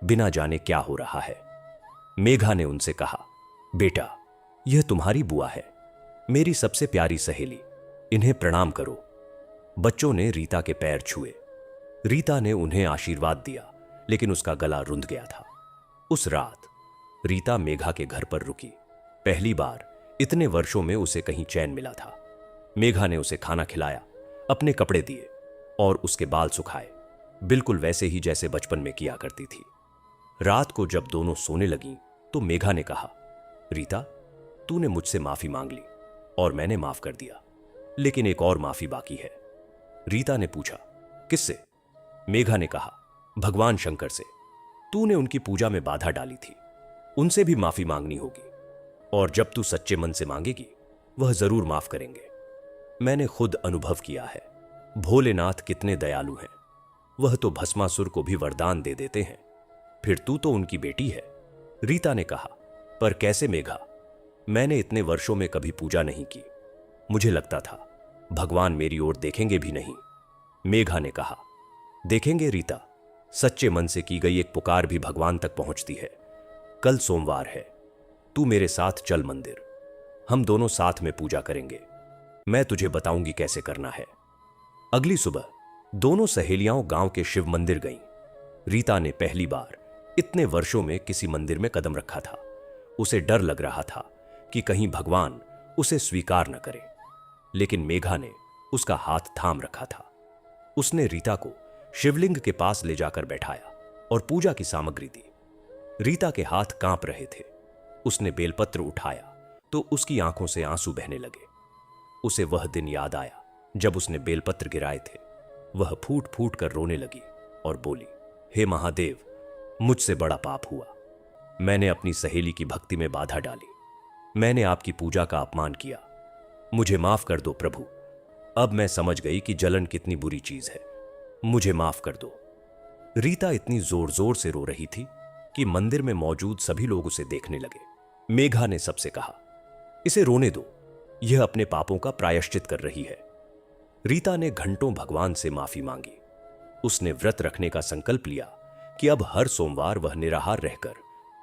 बिना जाने क्या हो रहा है। मेघा ने उनसे कहा, बेटा, यह तुम्हारी बुआ है, मेरी सबसे प्यारी सहेली, इन्हें प्रणाम करो। बच्चों ने रीता के पैर छुए। रीता ने उन्हें आशीर्वाद दिया, लेकिन उसका गला रुंध गया था। उस रात रीता मेघा के घर पर रुकी। पहली बार इतने वर्षों में उसे कहीं चैन मिला था। मेघा ने उसे खाना खिलाया, अपने कपड़े दिए और उसके बाल सुखाए, बिल्कुल वैसे ही जैसे बचपन में किया करती थी। रात को जब दोनों सोने लगीं तो मेघा ने कहा, रीता, तूने मुझसे माफी मांग ली और मैंने माफ कर दिया, लेकिन एक और माफी बाकी है। रीता ने पूछा। किससे? मेघा ने कहा, भगवान शंकर से। तूने उनकी पूजा में बाधा डाली थी, उनसे भी माफी मांगनी होगी, और जब तू सच्चे मन से मांगेगी वह जरूर माफ करेंगे। मैंने खुद अनुभव किया है, भोलेनाथ कितने दयालु हैं। वह तो भस्मासुर को भी वरदान दे देते हैं, फिर तू तो उनकी बेटी है। रीता ने कहा, पर कैसे मेघा? मैंने इतने वर्षों में कभी पूजा नहीं की, मुझे लगता था भगवान मेरी ओर देखेंगे भी नहीं। मेघा ने कहा, देखेंगे रीता, सच्चे मन से की गई एक पुकार भी भगवान तक पहुंचती है। कल सोमवार है, तू मेरे साथ चल मंदिर, हम दोनों साथ में पूजा करेंगे। मैं तुझे बताऊंगी कैसे करना है। अगली सुबह दोनों सहेलियां गांव के शिव मंदिर गईं। रीता ने पहली बार इतने वर्षों में किसी मंदिर में कदम रखा था। उसे डर लग रहा था कि कहीं भगवान उसे स्वीकार न करे, लेकिन मेघा ने उसका हाथ थाम रखा था। उसने रीता को शिवलिंग के पास ले जाकर बैठाया और पूजा की सामग्री दी। रीता के हाथ कांप रहे थे। उसने बेलपत्र उठाया तो उसकी आंखों से आंसू बहने लगे। उसे वह दिन याद आया जब उसने बेलपत्र गिराए थे। वह फूट फूट कर रोने लगी और बोली, हे महादेव, मुझसे बड़ा पाप हुआ। मैंने अपनी सहेली की भक्ति में बाधा डाली, मैंने आपकी पूजा का अपमान किया, मुझे माफ कर दो प्रभु। अब मैं समझ गई कि जलन कितनी बुरी चीज है, मुझे माफ कर दो। रीता इतनी जोर जोर से रो रही थी कि मंदिर में मौजूद सभी लोग उसे देखने लगे। मेघा ने सबसे कहा, इसे रोने दो, यह अपने पापों का प्रायश्चित कर रही है। रीता ने घंटों भगवान से माफी मांगी। उसने व्रत रखने का संकल्प लिया कि अब हर सोमवार वह निराहार रहकर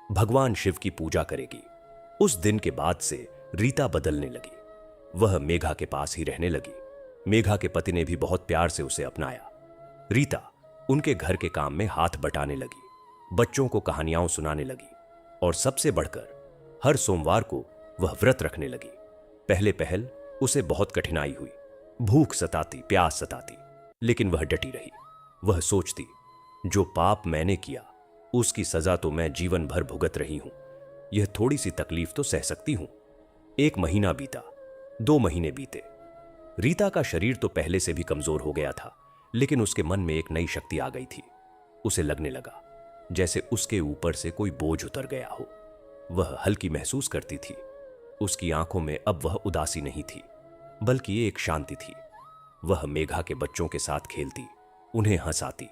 भगवान शिव की पूजा करेगी। उस दिन के बाद से रीता बदलने लगी। वह मेघा के पास ही रहने लगी। मेघा के पति ने भी बहुत प्यार से उसे अपनाया। रीता उनके घर के काम में हाथ बटाने लगी, बच्चों को कहानियां सुनाने लगी, और सबसे बढ़कर हर सोमवार को वह व्रत रखने लगी। पहले पहल उसे बहुत कठिनाई हुई, भूख सताती, प्यास सताती, लेकिन वह डटी रही। वह सोचती, जो पाप मैंने किया उसकी सजा तो मैं जीवन भर भुगत रही हूं, यह थोड़ी सी तकलीफ तो सह सकती हूं। 1 महीना बीता, 2 महीने बीते। रीता का शरीर तो पहले से भी कमजोर हो गया था, लेकिन उसके मन में एक नई शक्ति आ गई थी। उसे लगने लगा जैसे उसके ऊपर से कोई बोझ उतर गया हो। वह हल्की महसूस करती थी। उसकी आंखों में अब वह उदासी नहीं थी, बल्कि एक शांति थी। वह मेघा के बच्चों के साथ खेलती, उन्हें हंसाती,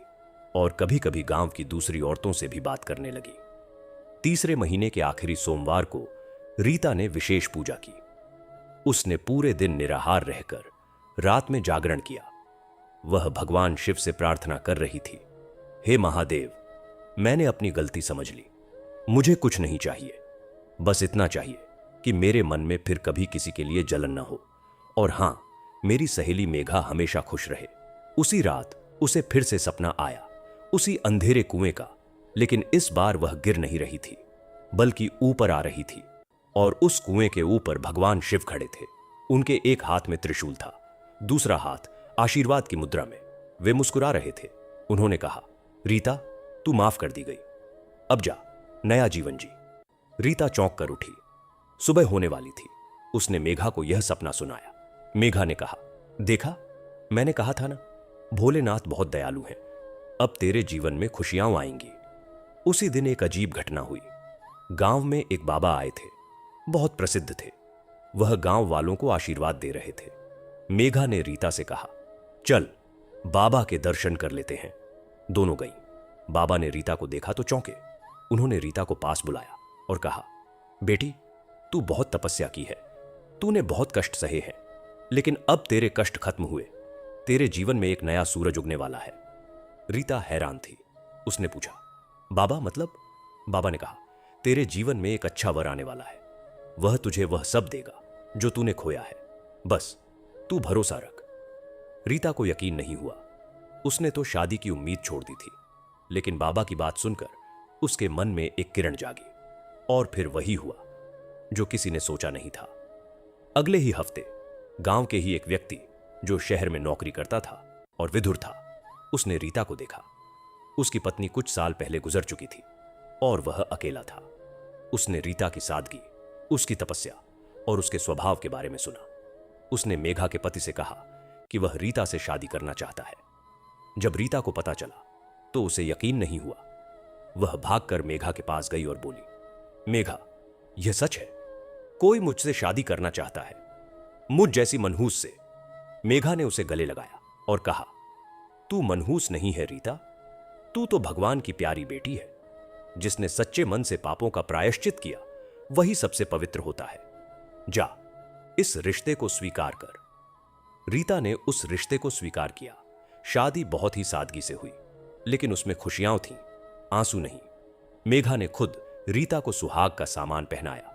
और कभी कभी गांव की दूसरी औरतों से भी बात करने लगी। तीसरे महीने के आखिरी सोमवार को रीता ने विशेष पूजा की। उसने पूरे दिन निराहार रहकर रात में जागरण किया। वह भगवान शिव से प्रार्थना कर रही थी, हे महादेव, मैंने अपनी गलती समझ ली, मुझे कुछ नहीं चाहिए, बस इतना चाहिए कि मेरे मन में फिर कभी किसी के लिए जलन न हो, और हां, मेरी सहेली मेघा हमेशा खुश रहे। उसी रात उसे फिर से सपना आया, उसी अंधेरे कुएं का, लेकिन इस बार वह गिर नहीं रही थी, बल्कि ऊपर आ रही थी, और उस कुएं के ऊपर भगवान शिव खड़े थे। उनके एक हाथ में त्रिशूल था, दूसरा हाथ आशीर्वाद की मुद्रा में। वे मुस्कुरा रहे थे। उन्होंने कहा, रीता, तू माफ कर दी गई, अब जा नया जीवन जी। रीता चौंक कर उठी। सुबह होने वाली थी। उसने मेघा को यह सपना सुनाया। मेघा ने कहा, देखा, मैंने कहा था ना, भोलेनाथ बहुत दयालु हैं, अब तेरे जीवन में खुशियां आएंगी। उसी दिन एक अजीब घटना हुई। गांव में एक बाबा आए थे, बहुत प्रसिद्ध थे। वह गांव वालों को आशीर्वाद दे रहे थे। मेघा ने रीता से कहा, चल बाबा के दर्शन कर लेते हैं। दोनों गईं। बाबा ने रीता को देखा तो चौंके। उन्होंने रीता को पास बुलाया और कहा, बेटी, तू बहुत तपस्या की है, तूने बहुत कष्ट सहे हैं, लेकिन अब तेरे कष्ट खत्म हुए, तेरे जीवन में एक नया सूरज उगने वाला है। रीता हैरान थी। उसने पूछा, बाबा मतलब? बाबा ने कहा, तेरे जीवन में एक अच्छा वर आने वाला है। वह तुझे वह सब देगा जो तूने खोया है, बस तू भरोसा रख। रीता को यकीन नहीं हुआ। उसने तो शादी की उम्मीद छोड़ दी थी, लेकिन बाबा की बात सुनकर उसके मन में एक किरण जागी, और फिर वही हुआ जो किसी ने सोचा नहीं था। अगले ही हफ्ते गांव के ही एक व्यक्ति जो शहर में नौकरी करता था और विधुर था, उसने रीता को देखा। उसकी पत्नी कुछ साल पहले गुजर चुकी थी और वह अकेला था। उसने रीता की सादगी, उसकी तपस्या और उसके स्वभाव के बारे में सुना। उसने मेघा के पति से कहा कि वह रीता से शादी करना चाहता है। जब रीता को पता चला तो उसे यकीन नहीं हुआ। वह भागकर मेघा के पास गई और बोली, मेघा, यह सच है, कोई मुझसे शादी करना चाहता है, मुझ जैसी मनहूस से। मेघा ने उसे गले लगाया और कहा, तू मनहूस नहीं है रीता, तू तो भगवान की प्यारी बेटी है। जिसने सच्चे मन से पापों का प्रायश्चित किया वही सबसे पवित्र होता है। जा, इस रिश्ते को स्वीकार कर। रीता ने उस रिश्ते को स्वीकार किया। शादी बहुत ही सादगी से हुई, लेकिन उसमें खुशियां थीं, आंसू नहीं। मेघा ने खुद रीता को सुहाग का सामान पहनाया।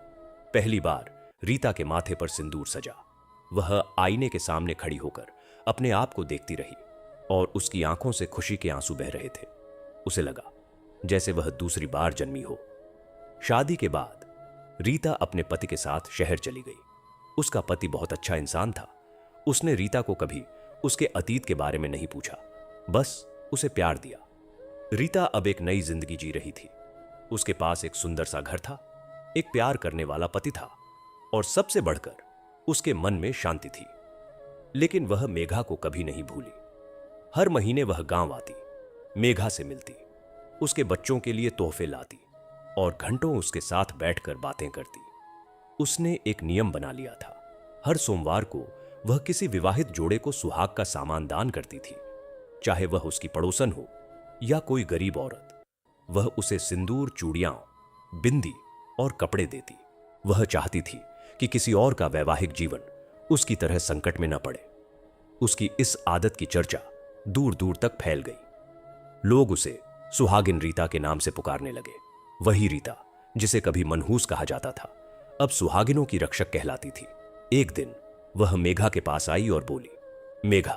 पहली बार रीता के माथे पर सिंदूर सजा। वह आईने के सामने खड़ी होकर अपने आप को देखती रही और उसकी आंखों से खुशी के आंसू बह रहे थे। उसे लगा जैसे वह दूसरी बार जन्मी हो। शादी के बाद रीता अपने पति के साथ शहर चली गई। उसका पति बहुत अच्छा इंसान था। उसने रीता को कभी उसके अतीत के बारे में नहीं पूछा, बस उसे प्यार दिया। रीता अब एक नई जिंदगी जी रही थी। उसके पास एक सुंदर सा घर था, एक प्यार करने वाला पति था और सबसे बढ़कर उसके मन में शांति थी। लेकिन वह मेघा को कभी नहीं भूली। हर महीने वह गांव आती, मेघा से मिलती, उसके बच्चों के लिए तोहफे लाती और घंटों उसके साथ बैठकर बातें करती। उसने एक नियम बना लिया था, हर सोमवार को वह किसी विवाहित जोड़े को सुहाग का सामान दान करती थी, चाहे वह उसकी पड़ोसन हो या कोई गरीब औरत। वह उसे सिंदूर, चूड़ियां, बिंदी और कपड़े देती। वह चाहती थी कि किसी और का वैवाहिक जीवन उसकी तरह संकट में न पड़े। उसकी इस आदत की चर्चा दूर दूर तक फैल गई। लोग उसे सुहागिन रीता के नाम से पुकारने लगे। वही रीता जिसे कभी मनहूस कहा जाता था, अब सुहागिनों की रक्षक कहलाती थी। एक दिन वह मेघा के पास आई और बोली, मेघा,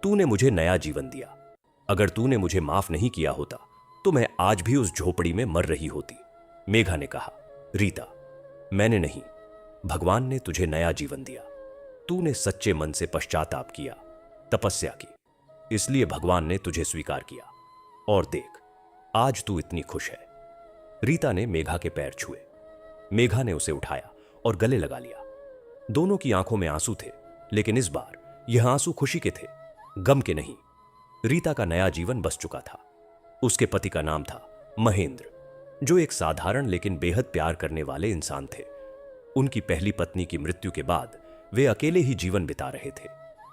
तूने मुझे नया जीवन दिया। अगर तूने मुझे माफ नहीं किया होता तो मैं आज भी उस झोपड़ी में मर रही होती। मेघा ने कहा, रीता, मैंने नहीं, भगवान ने तुझे नया जीवन दिया। तूने सच्चे मन से पश्चाताप किया, तपस्या की, इसलिए भगवान ने तुझे स्वीकार किया। और देख, आज तू इतनी खुश है। रीता ने मेघा के पैर छुए। मेघा ने उसे उठाया और गले लगा लिया। दोनों की आंखों में आंसू थे, लेकिन इस बार यह आंसू खुशी के थे, गम के नहीं। रीता का नया जीवन बस चुका था। उसके पति का नाम था महेंद्र, जो एक साधारण लेकिन बेहद प्यार करने वाले इंसान थे। उनकी पहली पत्नी की मृत्यु के बाद वे अकेले ही जीवन बिता रहे थे।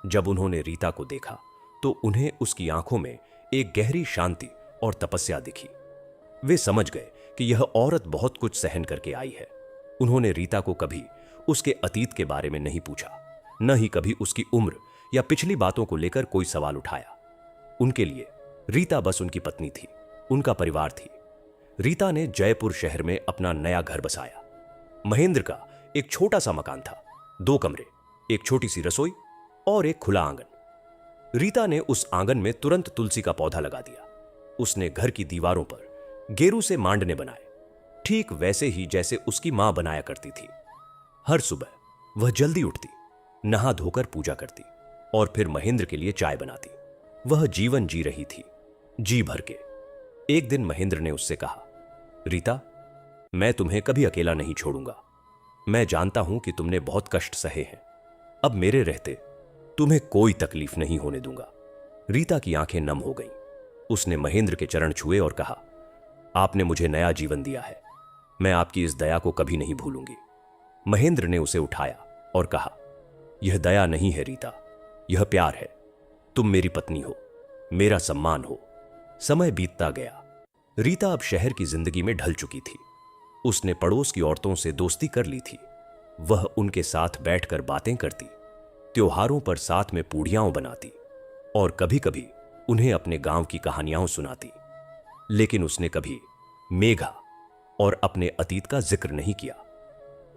जब उन्होंने रीता को देखा तो उन्हें उसकी आंखों में एक गहरी शांति और तपस्या दिखी। वे समझ गए कि यह औरत बहुत कुछ सहन करके आई है। उन्होंने रीता को कभी उसके अतीत के बारे में नहीं पूछा, न ही कभी उसकी उम्र या पिछली बातों को लेकर कोई सवाल उठाया। उनके लिए रीता बस उनकी पत्नी थी, उनका परिवार थी। रीता ने जयपुर शहर में अपना नया घर बसाया। महेंद्र का एक छोटा सा मकान था, 2 कमरे, एक छोटी सी रसोई और एक खुला आंगन। रीता ने उस आंगन में तुरंत तुलसी का पौधा लगा दिया। उसने घर की दीवारों पर गेरू से मांडने बनाए, ठीक वैसे ही जैसे उसकी मां बनाया करती थी। हर सुबह वह जल्दी उठती, नहा धोकर पूजा करती और फिर महेंद्र के लिए चाय बनाती। वह जीवन जी रही थी, जी भर के। एक दिन महेंद्र ने उससे कहा, रीता, मैं तुम्हें कभी अकेला नहीं छोड़ूंगा। मैं जानता हूं कि तुमने बहुत कष्ट सहे हैं। अब मेरे रहते तुम्हें कोई तकलीफ नहीं होने दूंगा। रीता की आंखें नम हो गईं। उसने महेंद्र के चरण छुए और कहा, आपने मुझे नया जीवन दिया है, मैं आपकी इस दया को कभी नहीं भूलूंगी। महेंद्र ने उसे उठाया और कहा, यह दया नहीं है रीता, यह प्यार है। तुम मेरी पत्नी हो, मेरा सम्मान हो। समय बीतता गया। रीता अब शहर की जिंदगी में ढल चुकी थी। उसने पड़ोस की औरतों से दोस्ती कर ली थी। वह उनके साथ बैठकर बातें करती, त्योहारों पर साथ में पूड़ियां बनाती और कभी कभी उन्हें अपने गांव की कहानियां सुनाती। लेकिन उसने कभी मेघा और अपने अतीत का जिक्र नहीं किया।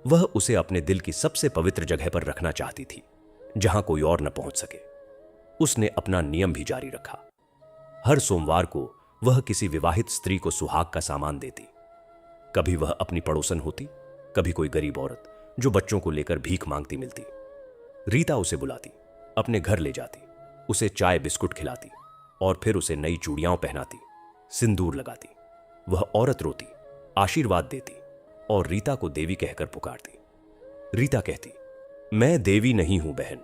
वह उसे अपने दिल की सबसे पवित्र जगह पर रखना चाहती थी, जहां कोई और न पहुंच सके। उसने अपना नियम भी जारी रखा। हर सोमवार को वह किसी विवाहित स्त्री को सुहाग का सामान देती। कभी वह अपनी पड़ोसन होती, कभी कोई गरीब औरत जो बच्चों को लेकर भीख मांगती मिलती। रीता उसे बुलाती, अपने घर ले जाती, उसे चाय बिस्कुट खिलाती और फिर उसे नई चूड़ियां पहनाती, सिंदूर लगाती। वह औरत रोती, आशीर्वाद देती और रीता को देवी कहकर पुकारती। रीता कहती, मैं देवी नहीं हूं बहन,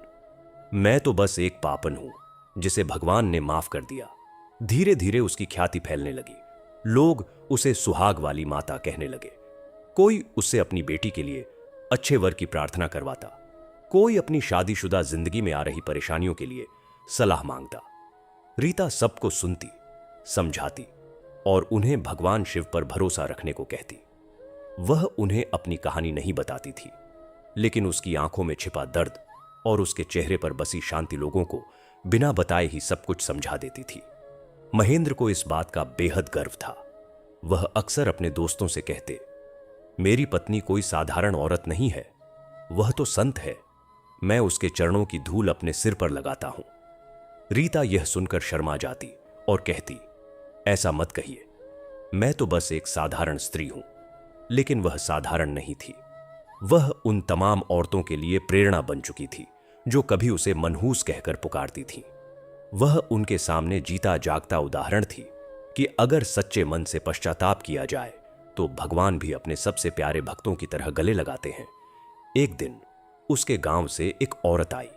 मैं तो बस एक पापन हूं जिसे भगवान ने माफ कर दिया। धीरे धीरे उसकी ख्याति फैलने लगी। लोग उसे सुहाग वाली माता कहने लगे। कोई उससे अपनी बेटी के लिए अच्छे वर की प्रार्थना करवाता, कोई अपनी शादीशुदा जिंदगी में आ रही परेशानियों के लिए सलाह मांगता। रीता सबको सुनती, समझाती और उन्हें भगवान शिव पर भरोसा रखने को कहती। वह उन्हें अपनी कहानी नहीं बताती थी, लेकिन उसकी आंखों में छिपा दर्द और उसके चेहरे पर बसी शांति लोगों को बिना बताए ही सब कुछ समझा देती थी। महेंद्र को इस बात का बेहद गर्व था। वह अक्सर अपने दोस्तों से कहते, मेरी पत्नी कोई साधारण औरत नहीं है, वह तो संत है। मैं उसके चरणों की धूल अपने सिर पर लगाता हूं। रीता यह सुनकर शर्मा जाती और कहती, ऐसा मत कहिए, मैं तो बस एक साधारण स्त्री हूं। लेकिन वह साधारण नहीं थी। वह उन तमाम औरतों के लिए प्रेरणा बन चुकी थी जो कभी उसे मनहूस कहकर पुकारती थीं। वह उनके सामने जीता जागता उदाहरण थी कि अगर सच्चे मन से पश्चाताप किया जाए तो भगवान भी अपने सबसे प्यारे भक्तों की तरह गले लगाते हैं। एक दिन उसके गांव से एक औरत आई।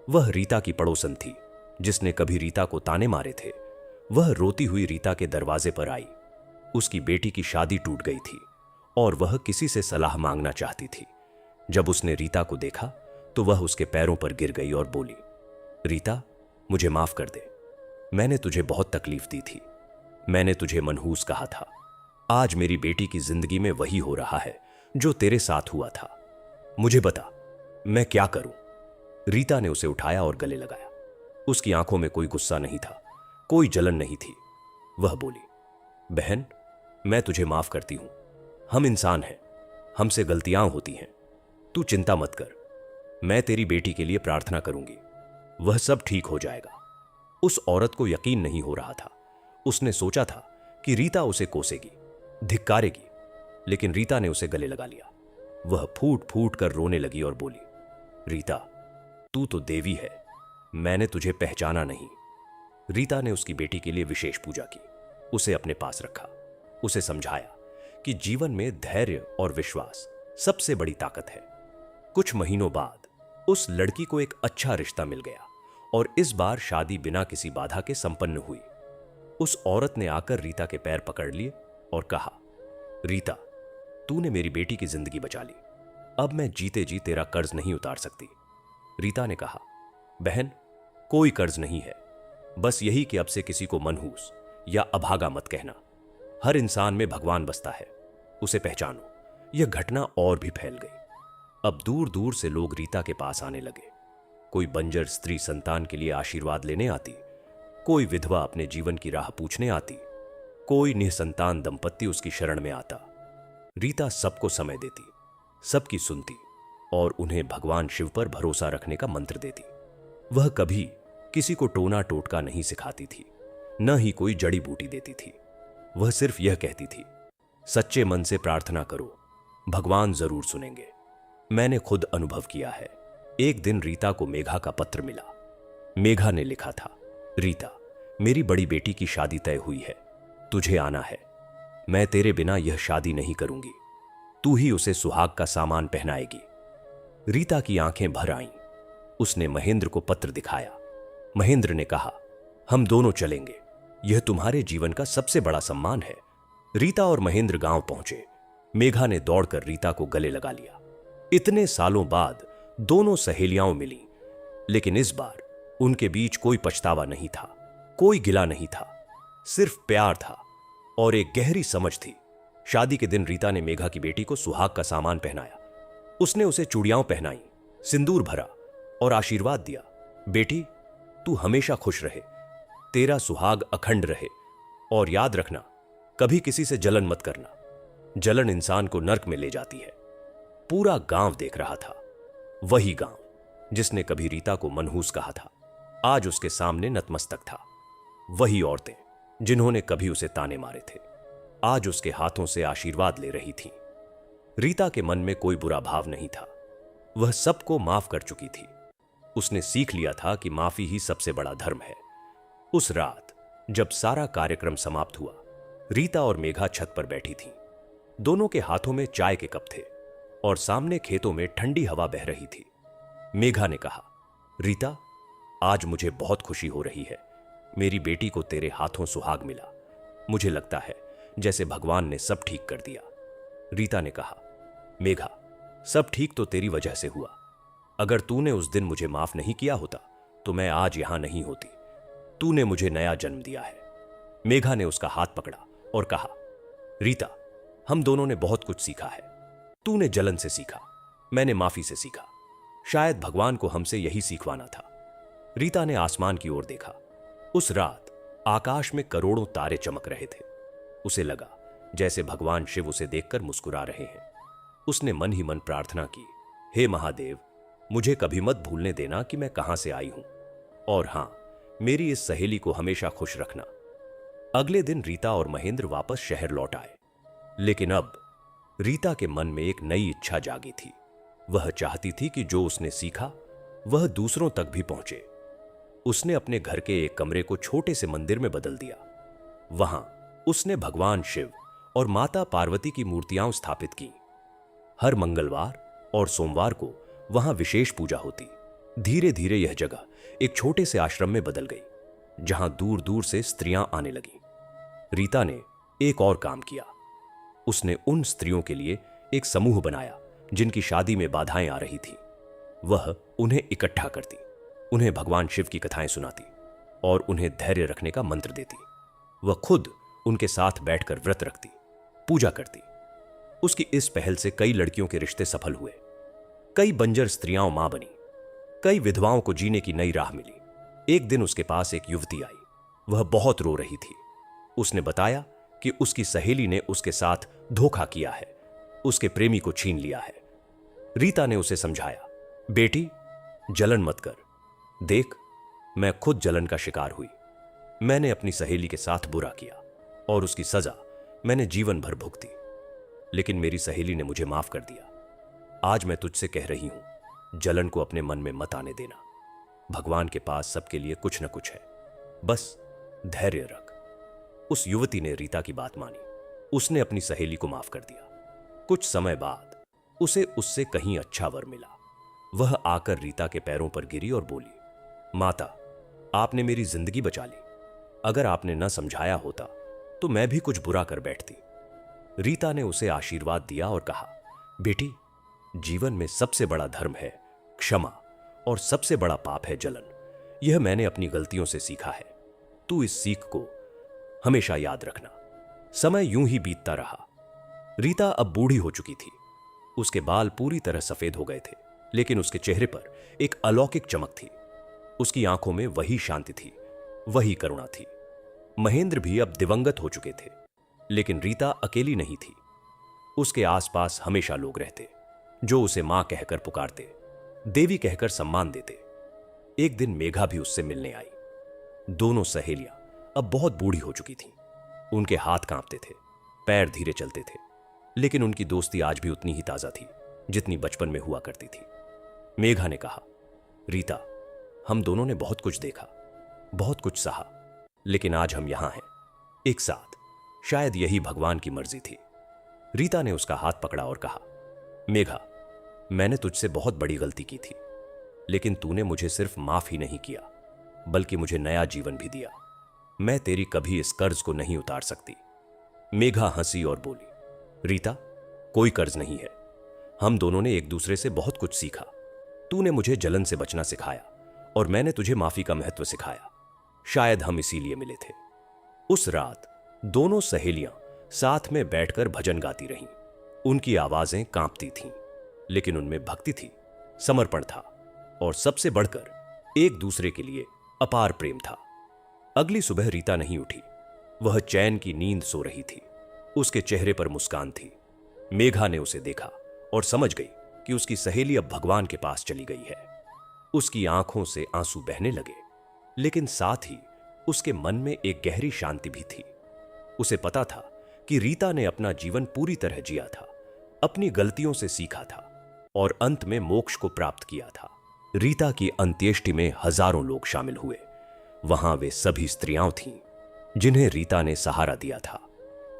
वह रीता की पड़ोसन थी, जिसने कभी रीता को ताने मारे थे। वह रोती हुई रीता के दरवाजे पर आई। उसकी बेटी की शादी टूट गई थी और वह किसी से सलाह मांगना चाहती थी। जब उसने रीता को देखा तो वह उसके पैरों पर गिर गई और बोली, रीता, मुझे माफ कर दे। मैंने तुझे बहुत तकलीफ दी थी। मैंने तुझे मनहूस कहा था। आज मेरी बेटी की जिंदगी में वही हो रहा है जो तेरे साथ हुआ था। मुझे बता, मैं क्या करूं? रीता ने उसे उठाया और गले लगाया। उसकी आंखों में कोई गुस्सा नहीं था, कोई जलन नहीं थी। वह बोली, बहन, मैं तुझे माफ करती हूं। हम इंसान हैं, हमसे गलतियां होती हैं। तू चिंता मत कर, मैं तेरी बेटी के लिए प्रार्थना करूंगी, वह सब ठीक हो जाएगा। उस औरत को यकीन नहीं हो रहा था। उसने सोचा था कि रीता उसे कोसेगी, धिक्कारेगी, लेकिन रीता ने उसे गले लगा लिया। वह फूट फूट कर रोने लगी और बोली, रीता, तू तो देवी है, मैंने तुझे पहचाना नहीं। रीता ने उसकी बेटी के लिए विशेष पूजा की, उसे अपने पास रखा, उसे समझाया कि जीवन में धैर्य और विश्वास सबसे बड़ी ताकत है। कुछ महीनों बाद उस लड़की को एक अच्छा रिश्ता मिल गया और इस बार शादी बिना किसी बाधा के संपन्न हुई। उस औरत ने आकर रीता के पैर पकड़ लिए और कहा, रीता, तूने मेरी बेटी की जिंदगी बचा ली। अब मैं जीते जी तेरा कर्ज नहीं उतार सकती। रीता ने कहा, बहन, कोई कर्ज नहीं है, बस यही कि अब से किसी को मनहूस या अभागा मत कहना। हर इंसान में भगवान बसता है, उसे पहचानो। यह घटना और भी फैल गई। अब दूर दूर से लोग रीता के पास आने लगे। कोई बंजर स्त्री संतान के लिए आशीर्वाद लेने आती, कोई विधवा अपने जीवन की राह पूछने आती, कोई निसंतान दंपत्ति उसकी शरण में आता। रीता सबको समय देती, सबकी सुनती और उन्हें भगवान शिव पर भरोसा रखने का मंत्र देती। वह कभी किसी को टोना टोटका नहीं सिखाती थी, न ही कोई जड़ी बूटी देती थी। वह सिर्फ यह कहती थी, सच्चे मन से प्रार्थना करो, भगवान जरूर सुनेंगे। मैंने खुद अनुभव किया है। एक दिन रीता को मेघा का पत्र मिला। मेघा ने लिखा था, रीता, मेरी बड़ी बेटी की शादी तय हुई है, तुझे आना है। मैं तेरे बिना यह शादी नहीं करूंगी, तू ही उसे सुहाग का सामान पहनाएगी। रीता की आंखें भर आईं। उसने महेंद्र को पत्र दिखाया। महेंद्र ने कहा, हम दोनों चलेंगे, यह तुम्हारे जीवन का सबसे बड़ा सम्मान है। रीता और महेंद्र गांव पहुंचे। मेघा ने दौड़कर रीता को गले लगा लिया। इतने सालों बाद दोनों सहेलियां मिलीं, लेकिन इस बार उनके बीच कोई पछतावा नहीं था, कोई गिला नहीं था, सिर्फ प्यार था और एक गहरी समझ थी। शादी के दिन रीता ने मेघा की बेटी को सुहाग का सामान पहनाया। उसने उसे चूड़ियां पहनाई, सिंदूर भरा और आशीर्वाद दिया, बेटी, तू हमेशा खुश रहे, तेरा सुहाग अखंड रहे और याद रखना, कभी किसी से जलन मत करना। जलन इंसान को नर्क में ले जाती है। पूरा गांव देख रहा था। वही गांव जिसने कभी रीता को मनहूस कहा था, आज उसके सामने नतमस्तक था। वही औरतें जिन्होंने कभी उसे ताने मारे थे, आज उसके हाथों से आशीर्वाद ले रही थीं। रीता के मन में कोई बुरा भाव नहीं था। वह सबको माफ कर चुकी थी। उसने सीख लिया था कि माफी ही सबसे बड़ा धर्म है। उस रात जब सारा कार्यक्रम समाप्त हुआ, रीता और मेघा छत पर बैठी थीं। दोनों के हाथों में चाय के कप थे और सामने खेतों में ठंडी हवा बह रही थी। मेघा ने कहा, रीता, आज मुझे बहुत खुशी हो रही है। मेरी बेटी को तेरे हाथों सुहाग मिला। मुझे लगता है जैसे भगवान ने सब ठीक कर दिया। रीता ने कहा, मेघा, सब ठीक तो तेरी वजह से हुआ। अगर तूने उस दिन मुझे माफ नहीं किया होता तो मैं आज यहां नहीं होती। तूने मुझे नया जन्म दिया है। मेघा ने उसका हाथ पकड़ा और कहा, रीता, हम दोनों ने बहुत कुछ सीखा है। तूने जलन से सीखा, मैंने माफी से सीखा। शायद भगवान को हमसे यही सीखवाना था। रीता ने आसमान की ओर देखा। उस रात आकाश में करोड़ों तारे चमक रहे थे। उसे लगा जैसे भगवान शिव उसे देखकर मुस्कुरा रहे हैं। उसने मन ही मन प्रार्थना की, हे महादेव, मुझे कभी मत भूलने देना कि मैं कहां से आई हूं, और हां, मेरी इस सहेली को हमेशा खुश रखना। अगले दिन रीता और महेंद्र वापस शहर लौट आए, लेकिन अब रीता के मन में एक नई इच्छा जागी थी। वह चाहती थी कि जो उसने सीखा वह दूसरों तक भी पहुंचे। उसने अपने घर के एक कमरे को छोटे से मंदिर में बदल दिया। वहां उसने भगवान शिव और माता पार्वती की मूर्तियां स्थापित की। हर मंगलवार और सोमवार को वहां विशेष पूजा होती। धीरे धीरे यह जगह एक छोटे से आश्रम में बदल गई, जहां दूर दूर से स्त्रियां आने लगीं। रीता ने एक और काम किया। उसने उन स्त्रियों के लिए एक समूह बनाया जिनकी शादी में बाधाएं आ रही थी। वह उन्हें इकट्ठा करती, उन्हें भगवान शिव की कथाएं सुनाती और उन्हें धैर्य रखने का मंत्र देती। वह खुद उनके साथ बैठकर व्रत रखती, पूजा करती। उसकी इस पहल से कई लड़कियों के रिश्ते सफल हुए। कई बंजर स्त्रियां मां बनी। कई विधवाओं को जीने की नई राह मिली। एक दिन उसके पास एक युवती आई। वह बहुत रो रही थी। उसने बताया कि उसकी सहेली ने उसके साथ धोखा किया है, उसके प्रेमी को छीन लिया है। रीता ने उसे समझाया, बेटी, जलन मत कर। देख, मैं खुद जलन का शिकार हुई। मैंने अपनी सहेली के साथ बुरा किया और उसकी सजा मैंने जीवन भर भुगती, लेकिन मेरी सहेली ने मुझे माफ कर दिया। आज मैं तुझसे कह रही हूं, जलन को अपने मन में मत आने देना। भगवान के पास सबके लिए कुछ न कुछ है, बस धैर्य रख। उस युवती ने रीता की बात मानी। उसने अपनी सहेली को माफ कर दिया। कुछ समय बाद उसे उससे कहीं अच्छा वर मिला। वह आकर रीता के पैरों पर गिरी और बोली, माता, आपने मेरी जिंदगी बचा ली। अगर आपने न समझाया होता तो मैं भी कुछ बुरा कर बैठती। रीता ने उसे आशीर्वाद दिया और कहा, बेटी, जीवन में सबसे बड़ा धर्म है क्षमा और सबसे बड़ा पाप है जलन। यह मैंने अपनी गलतियों से सीखा है। तू इस सीख को हमेशा याद रखना। समय यूं ही बीतता रहा। रीता अब बूढ़ी हो चुकी थी। उसके बाल पूरी तरह सफेद हो गए थे, लेकिन उसके चेहरे पर एक अलौकिक चमक थी। उसकी आंखों में वही शांति थी, वही करुणा थी। महेंद्र भी अब दिवंगत हो चुके थे, लेकिन रीता अकेली नहीं थी। उसके आसपास हमेशा लोग रहते जो उसे मां कहकर पुकारते, देवी कहकर सम्मान देते। एक दिन मेघा भी उससे मिलने आई। दोनों सहेलियां अब बहुत बूढ़ी हो चुकी थीं। उनके हाथ कांपते थे, पैर धीरे चलते थे, लेकिन उनकी दोस्ती आज भी उतनी ही ताजा थी जितनी बचपन में हुआ करती थी। मेघा ने कहा, रीता, हम दोनों ने बहुत कुछ देखा, बहुत कुछ सहा, लेकिन आज हम यहां हैं, एक साथ। शायद यही भगवान की मर्जी थी। रीता ने उसका हाथ पकड़ा और कहा, मेघा, मैंने तुझसे बहुत बड़ी गलती की थी, लेकिन तूने मुझे सिर्फ माफ ही नहीं किया, बल्कि मुझे नया जीवन भी दिया। मैं तेरी कभी इस कर्ज को नहीं उतार सकती। मेघा हंसी और बोली, रीता, कोई कर्ज नहीं है। हम दोनों ने एक दूसरे से बहुत कुछ सीखा। तूने मुझे जलन से बचना सिखाया और मैंने तुझे माफी का महत्व सिखाया। शायद हम इसीलिए मिले थे। उस रात दोनों सहेलियां साथ में बैठकर भजन गाती रहीं। उनकी आवाजें कांपती थीं, लेकिन उनमें भक्ति थी, समर्पण था और सबसे बढ़कर एक दूसरे के लिए अपार प्रेम था। अगली सुबह रीता नहीं उठी। वह चैन की नींद सो रही थी। उसके चेहरे पर मुस्कान थी। मेघा ने उसे देखा और समझ गई कि उसकी सहेली अब भगवान के पास चली गई है। उसकी आंखों से आंसू बहने लगे, लेकिन साथ ही उसके मन में एक गहरी शांति भी थी। उसे पता था कि रीता ने अपना जीवन पूरी तरह जिया था, अपनी गलतियों से सीखा था और अंत में मोक्ष को प्राप्त किया था। रीता की अंत्येष्टि में हजारों लोग शामिल हुए। वहां वे सभी स्त्रियां थीं जिन्हें रीता ने सहारा दिया था।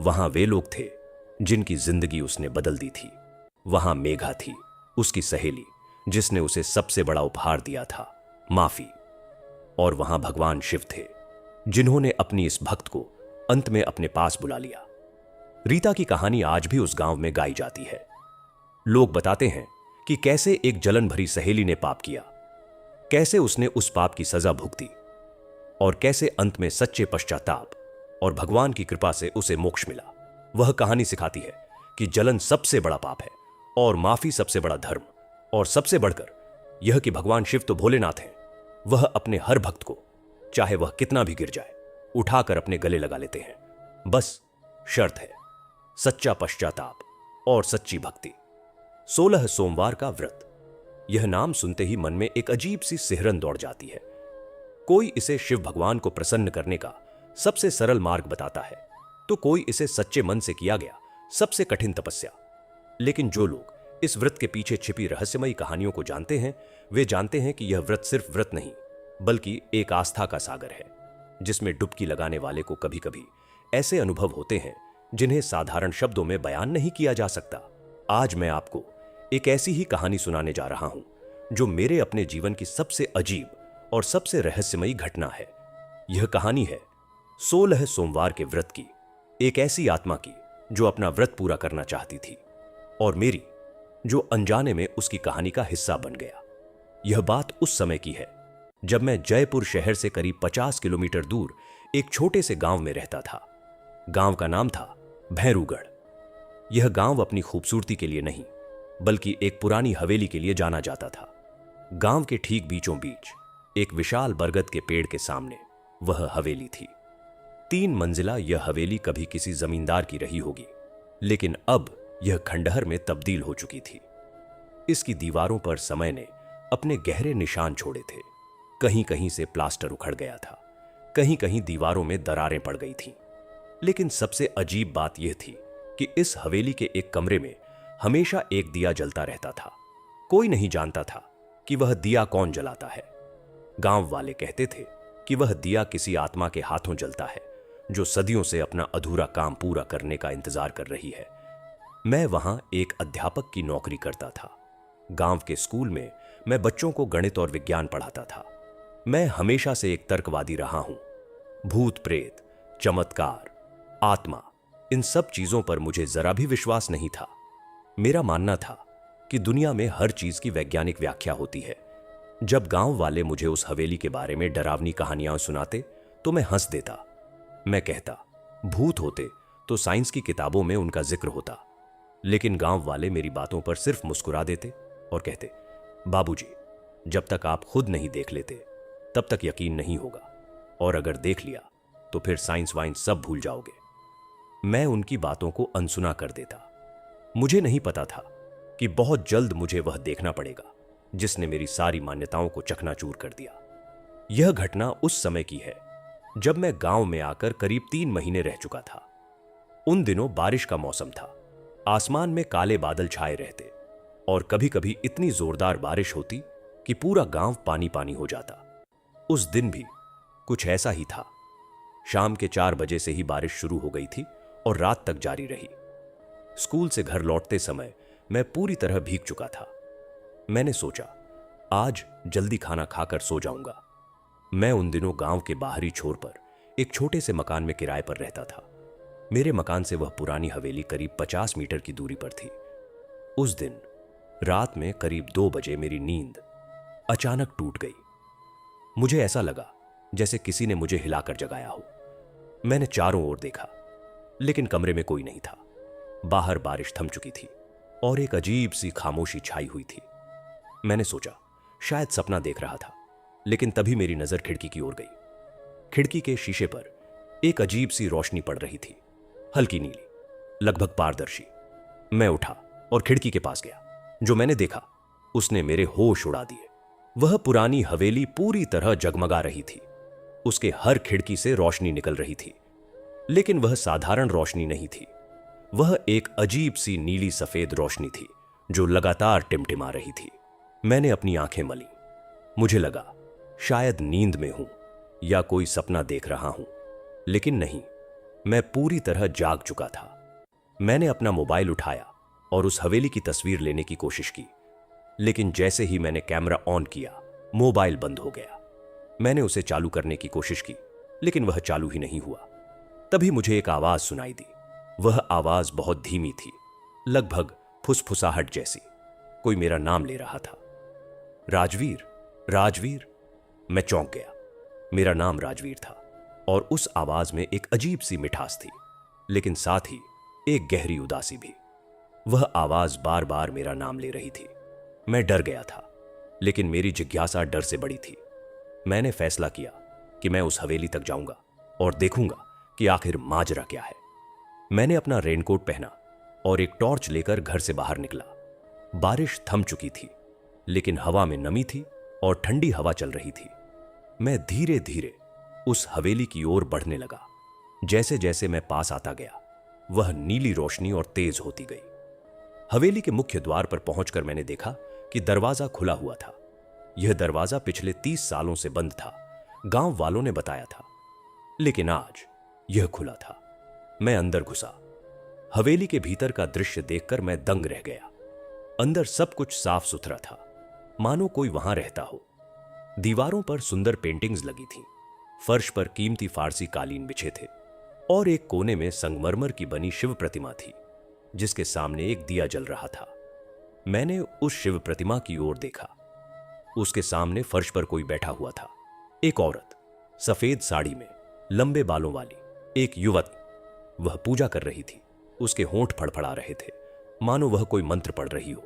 वहां वे लोग थे जिनकी जिंदगी उसने बदल दी थी। वहां मेघा थी, उसकी सहेली, जिसने उसे सबसे बड़ा उपहार दिया था, माफी। और वहां भगवान शिव थे, जिन्होंने अपनी इस भक्त को अंत में अपने पास बुला लिया। रीता की कहानी आज भी उस गांव में गाई जाती है। लोग बताते हैं कि कैसे एक जलन भरी सहेली ने पाप किया, कैसे उसने उस पाप की सजा भुगती और कैसे अंत में सच्चे पश्चाताप और भगवान की कृपा से उसे मोक्ष मिला। वह कहानी सिखाती है कि जलन सबसे बड़ा पाप है और माफी सबसे बड़ा धर्म, और सबसे बढ़कर यह कि भगवान शिव तो भोलेनाथ हैं। वह अपने हर भक्त को, चाहे वह कितना भी गिर जाए, उठाकर अपने गले लगा लेते हैं। बस शर्त है सच्चा पश्चाताप और सच्ची भक्ति। 16 सोमवार का व्रत। यह नाम सुनते ही मन में एक अजीब सी सिहरन दौड़ जाती है। कोई इसे शिव भगवान को प्रसन्न करने का सबसे सरल मार्ग बताता है, तो कोई इसे सच्चे मन से किया गया सबसे कठिन तपस्या। लेकिन जो लोग इस व्रत के पीछे छिपी रहस्यमयी कहानियों को जानते हैं, वे जानते हैं कि यह व्रत सिर्फ व्रत नहीं, बल्कि एक आस्था का सागर है, जिसमें डुबकी लगाने वाले को कभी कभी ऐसे अनुभव होते हैं जिन्हें साधारण शब्दों में बयान नहीं किया जा सकता। आज मैं आपको एक ऐसी ही कहानी सुनाने जा रहा हूं, जो मेरे अपने जीवन की सबसे अजीब और सबसे रहस्यमयी घटना है। यह कहानी है 16 सोमवार के व्रत की, एक ऐसी आत्मा की जो अपना व्रत पूरा करना चाहती थी, और मेरी, जो अनजाने में उसकी कहानी का हिस्सा बन गया। यह बात उस समय की है जब मैं जयपुर शहर से करीब 50 किलोमीटर दूर एक छोटे से गांव में रहता था। गांव का नाम था भैरूगढ़। यह गांव अपनी खूबसूरती के लिए नहीं, बल्कि एक पुरानी हवेली के लिए जाना जाता था। गांव के ठीक बीचों बीच एक विशाल बरगद के पेड़ के सामने वह हवेली थी। 3 मंजिला यह हवेली कभी किसी जमींदार की रही होगी, लेकिन अब यह खंडहर में तब्दील हो चुकी थी। इसकी दीवारों पर समय ने अपने गहरे निशान छोड़े थे। कहीं कहीं से प्लास्टर उखड़ गया था, कहीं कहीं दीवारों में दरारें पड़ गई थीं। लेकिन सबसे अजीब बात यह थी कि इस हवेली के एक कमरे में हमेशा एक दिया जलता रहता था। कोई नहीं जानता था कि वह दिया कौन जलाता है। गांव वाले कहते थे कि वह दिया किसी आत्मा के हाथों जलता है, जो सदियों से अपना अधूरा काम पूरा करने का इंतजार कर रही है। मैं वहां एक अध्यापक की नौकरी करता था। गांव के स्कूल में मैं बच्चों को गणित और विज्ञान पढ़ाता था। मैं हमेशा से एक तर्कवादी रहा हूं। भूत प्रेत, चमत्कार, आत्मा, इन सब चीजों पर मुझे जरा भी विश्वास नहीं था। मेरा मानना था कि दुनिया में हर चीज की वैज्ञानिक व्याख्या होती है। जब गांव वाले मुझे उस हवेली के बारे में डरावनी कहानियां सुनाते तो मैं हंस देता। मैं कहता, भूत होते तो साइंस की किताबों में उनका जिक्र होता। लेकिन गांव वाले मेरी बातों पर सिर्फ मुस्कुरा देते और कहते, बाबूजी, जब तक आप खुद नहीं देख लेते तब तक यकीन नहीं होगा, और अगर देख लिया तो फिर साइंस वाइंस सब भूल जाओगे। मैं उनकी बातों को अनसुना कर देता। मुझे नहीं पता था कि बहुत जल्द मुझे वह देखना पड़ेगा जिसने मेरी सारी मान्यताओं को चकनाचूर कर दिया। यह घटना उस समय की है जब मैं गांव में आकर करीब 3 महीने रह चुका था। उन दिनों बारिश का मौसम था। आसमान में काले बादल छाए रहते और कभी कभी इतनी जोरदार बारिश होती कि पूरा गांव पानी पानी हो जाता। उस दिन भी कुछ ऐसा ही था। शाम के 4 बजे से ही बारिश शुरू हो गई थी और रात तक जारी रही। स्कूल से घर लौटते समय मैं पूरी तरह भीग चुका था। मैंने सोचा, आज जल्दी खाना खाकर सो जाऊंगा। मैं उन दिनों गांव के बाहरी छोर पर एक छोटे से मकान में किराए पर रहता था। मेरे मकान से वह पुरानी हवेली करीब 50 मीटर की दूरी पर थी। उस दिन रात में करीब 2 बजे मेरी नींद अचानक टूट गई। मुझे ऐसा लगा जैसे किसी ने मुझे हिलाकर जगाया हो। मैंने चारों ओर देखा, लेकिन कमरे में कोई नहीं था। बाहर बारिश थम चुकी थी और एक अजीब सी खामोशी छाई हुई थी। मैंने सोचा शायद सपना देख रहा था, लेकिन तभी मेरी नजर खिड़की की ओर गई। खिड़की के शीशे पर एक अजीब सी रोशनी पड़ रही थी, हल्की नीली, लगभग पारदर्शी। मैं उठा और खिड़की के पास गया। जो मैंने देखा उसने मेरे होश उड़ा दिए। वह पुरानी हवेली पूरी तरह जगमगा रही थी। उसके हर खिड़की से रोशनी निकल रही थी, लेकिन वह साधारण रोशनी नहीं थी। वह एक अजीब सी नीली सफेद रोशनी थी जो लगातार टिमटिमा रही थी। मैंने अपनी आंखें मली। मुझे लगा शायद नींद में हूं या कोई सपना देख रहा हूं, लेकिन नहीं, मैं पूरी तरह जाग चुका था। मैंने अपना मोबाइल उठाया और उस हवेली की तस्वीर लेने की कोशिश की, लेकिन जैसे ही मैंने कैमरा ऑन किया, मोबाइल बंद हो गया। मैंने उसे चालू करने की कोशिश की, लेकिन वह चालू ही नहीं हुआ। तभी मुझे एक आवाज सुनाई दी। वह आवाज बहुत धीमी थी, लगभग फुसफुसाहट जैसी। कोई मेरा नाम ले रहा था। राजवीर, राजवीर। मैं चौंक गया। मेरा नाम राजवीर था और उस आवाज में एक अजीब सी मिठास थी, लेकिन साथ ही एक गहरी उदासी भी। वह आवाज बार बार मेरा नाम ले रही थी। मैं डर गया था, लेकिन मेरी जिज्ञासा डर से बड़ी थी। मैंने फैसला किया कि मैं उस हवेली तक जाऊंगा और देखूंगा कि आखिर माजरा क्या है। मैंने अपना रेनकोट पहना और एक टॉर्च लेकर घर से बाहर निकला। बारिश थम चुकी थी, लेकिन हवा में नमी थी और ठंडी हवा चल रही थी। मैं धीरे धीरे उस हवेली की ओर बढ़ने लगा। जैसे जैसे मैं पास आता गया, वह नीली रोशनी और तेज होती गई। हवेली के मुख्य द्वार पर पहुंचकर मैंने देखा कि दरवाजा खुला हुआ था। यह दरवाजा पिछले 30 सालों से बंद था, गांव वालों ने बताया था, लेकिन आज यह खुला था। मैं अंदर घुसा। हवेली के भीतर का दृश्य देखकर मैं दंग रह गया। अंदर सब कुछ साफ सुथरा था, मानो कोई वहां रहता हो। दीवारों पर सुंदर पेंटिंग्स लगी थीं, फर्श पर कीमती फारसी कालीन बिछे थे और एक कोने में संगमरमर की बनी शिव प्रतिमा थी, जिसके सामने एक दिया जल रहा था। मैंने उस शिव प्रतिमा की ओर देखा। उसके सामने फर्श पर कोई बैठा हुआ था। एक औरत, सफेद साड़ी में, लंबे बालों वाली, एक युवती। वह पूजा कर रही थी। उसके होंठ फड़फड़ा रहे थे, मानो वह कोई मंत्र पढ़ रही हो।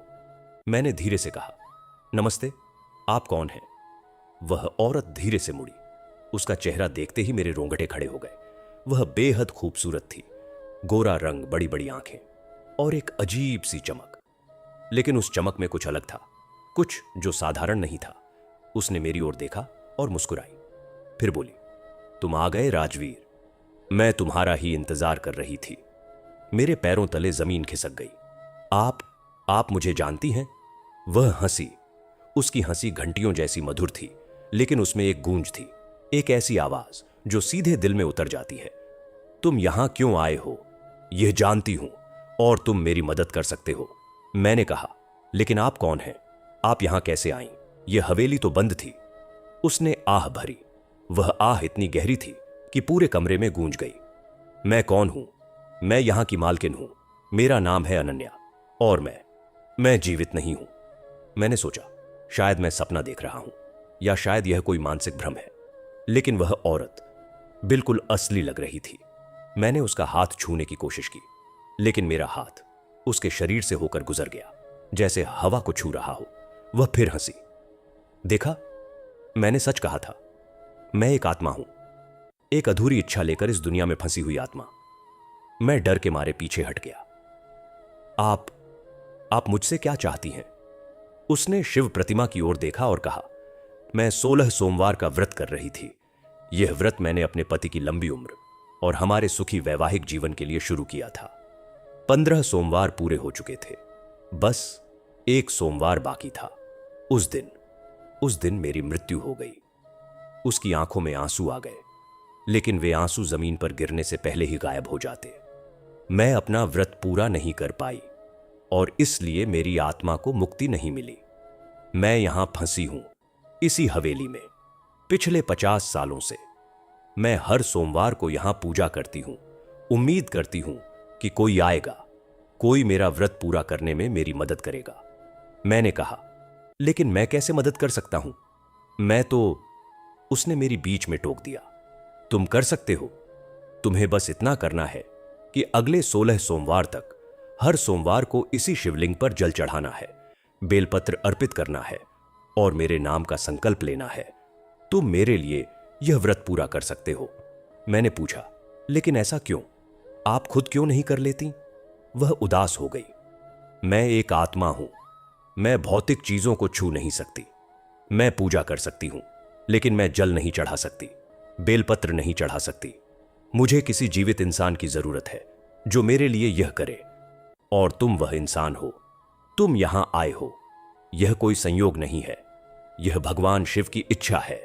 मैंने धीरे से कहा, नमस्ते, आप कौन हैं? वह औरत धीरे से मुड़ी। उसका चेहरा देखते ही मेरे रोंगटे खड़े हो गए। वह बेहद खूबसूरत थी, गोरा रंग, बड़ी बड़ी आंखें और एक अजीब सी चमक। लेकिन उस चमक में कुछ अलग था, कुछ जो साधारण नहीं था। उसने मेरी ओर देखा और मुस्कुराई, फिर बोली, तुम आ गए राजवीर। मैं तुम्हारा ही इंतजार कर रही थी। मेरे पैरों तले जमीन खिसक गई। आप मुझे जानती हैं? वह हंसी। उसकी हंसी घंटियों जैसी मधुर थी, लेकिन उसमें एक गूंज थी, एक ऐसी आवाज जो सीधे दिल में उतर जाती है। तुम यहां क्यों आए हो यह जानती हूं, और तुम मेरी मदद कर सकते हो। मैंने कहा, लेकिन आप कौन हैं? आप यहां कैसे आईं? यह हवेली तो बंद थी। उसने आह भरी। वह आह इतनी गहरी थी कि पूरे कमरे में गूंज गई। मैं कौन हूं? मैं यहां की मालकिन हूं। मेरा नाम है अनन्या और मैं जीवित नहीं हूं। मैंने सोचा, शायद मैं सपना देख रहा हूं, या शायद यह कोई मानसिक भ्रम है, लेकिन वह औरत बिल्कुल असली लग रही थी। मैंने उसका हाथ छूने की कोशिश की, लेकिन मेरा हाथ उसके शरीर से होकर गुजर गया, जैसे हवा को छू रहा हो। वह फिर हंसी। देखा, मैंने सच कहा था। मैं एक आत्मा हूं, एक अधूरी इच्छा लेकर इस दुनिया में फंसी हुई आत्मा। मैं डर के मारे पीछे हट गया। आप मुझसे क्या चाहती हैं? उसने शिव प्रतिमा की ओर देखा और कहा, मैं 16 सोमवार का व्रत कर रही थी। यह व्रत मैंने अपने पति की लंबी उम्र और हमारे सुखी वैवाहिक जीवन के लिए शुरू किया था। 15 सोमवार पूरे हो चुके थे, बस एक सोमवार बाकी था। उस दिन मेरी मृत्यु हो गई। उसकी आंखों में आंसू आ गए, लेकिन वे आंसू जमीन पर गिरने से पहले ही गायब हो जाते। मैं अपना व्रत पूरा नहीं कर पाई और इसलिए मेरी आत्मा को मुक्ति नहीं मिली। मैं यहां फंसी हूं, इसी हवेली में, पिछले 50 सालों से। मैं हर सोमवार को यहां पूजा करती हूं, उम्मीद करती हूं कि कोई आएगा, कोई मेरा व्रत पूरा करने में मेरी मदद करेगा। मैंने कहा, लेकिन मैं कैसे मदद कर सकता हूं? मैं तो... उसने मेरी बीच में टोक दिया। तुम कर सकते हो। तुम्हें बस इतना करना है कि अगले 16 सोमवार तक हर सोमवार को इसी शिवलिंग पर जल चढ़ाना है, बेलपत्र अर्पित करना है और मेरे नाम का संकल्प लेना है। तुम मेरे लिए यह व्रत पूरा कर सकते हो। मैंने पूछा, लेकिन ऐसा क्यों? आप खुद क्यों नहीं कर लेती? वह उदास हो गई। मैं एक आत्मा हूं, मैं भौतिक चीजों को छू नहीं सकती। मैं पूजा कर सकती हूं, लेकिन मैं जल नहीं चढ़ा सकती, बेलपत्र नहीं चढ़ा सकती। मुझे किसी जीवित इंसान की जरूरत है जो मेरे लिए यह करे, और तुम वह इंसान हो। तुम यहां आए हो, यह कोई संयोग नहीं है, यह भगवान शिव की इच्छा है।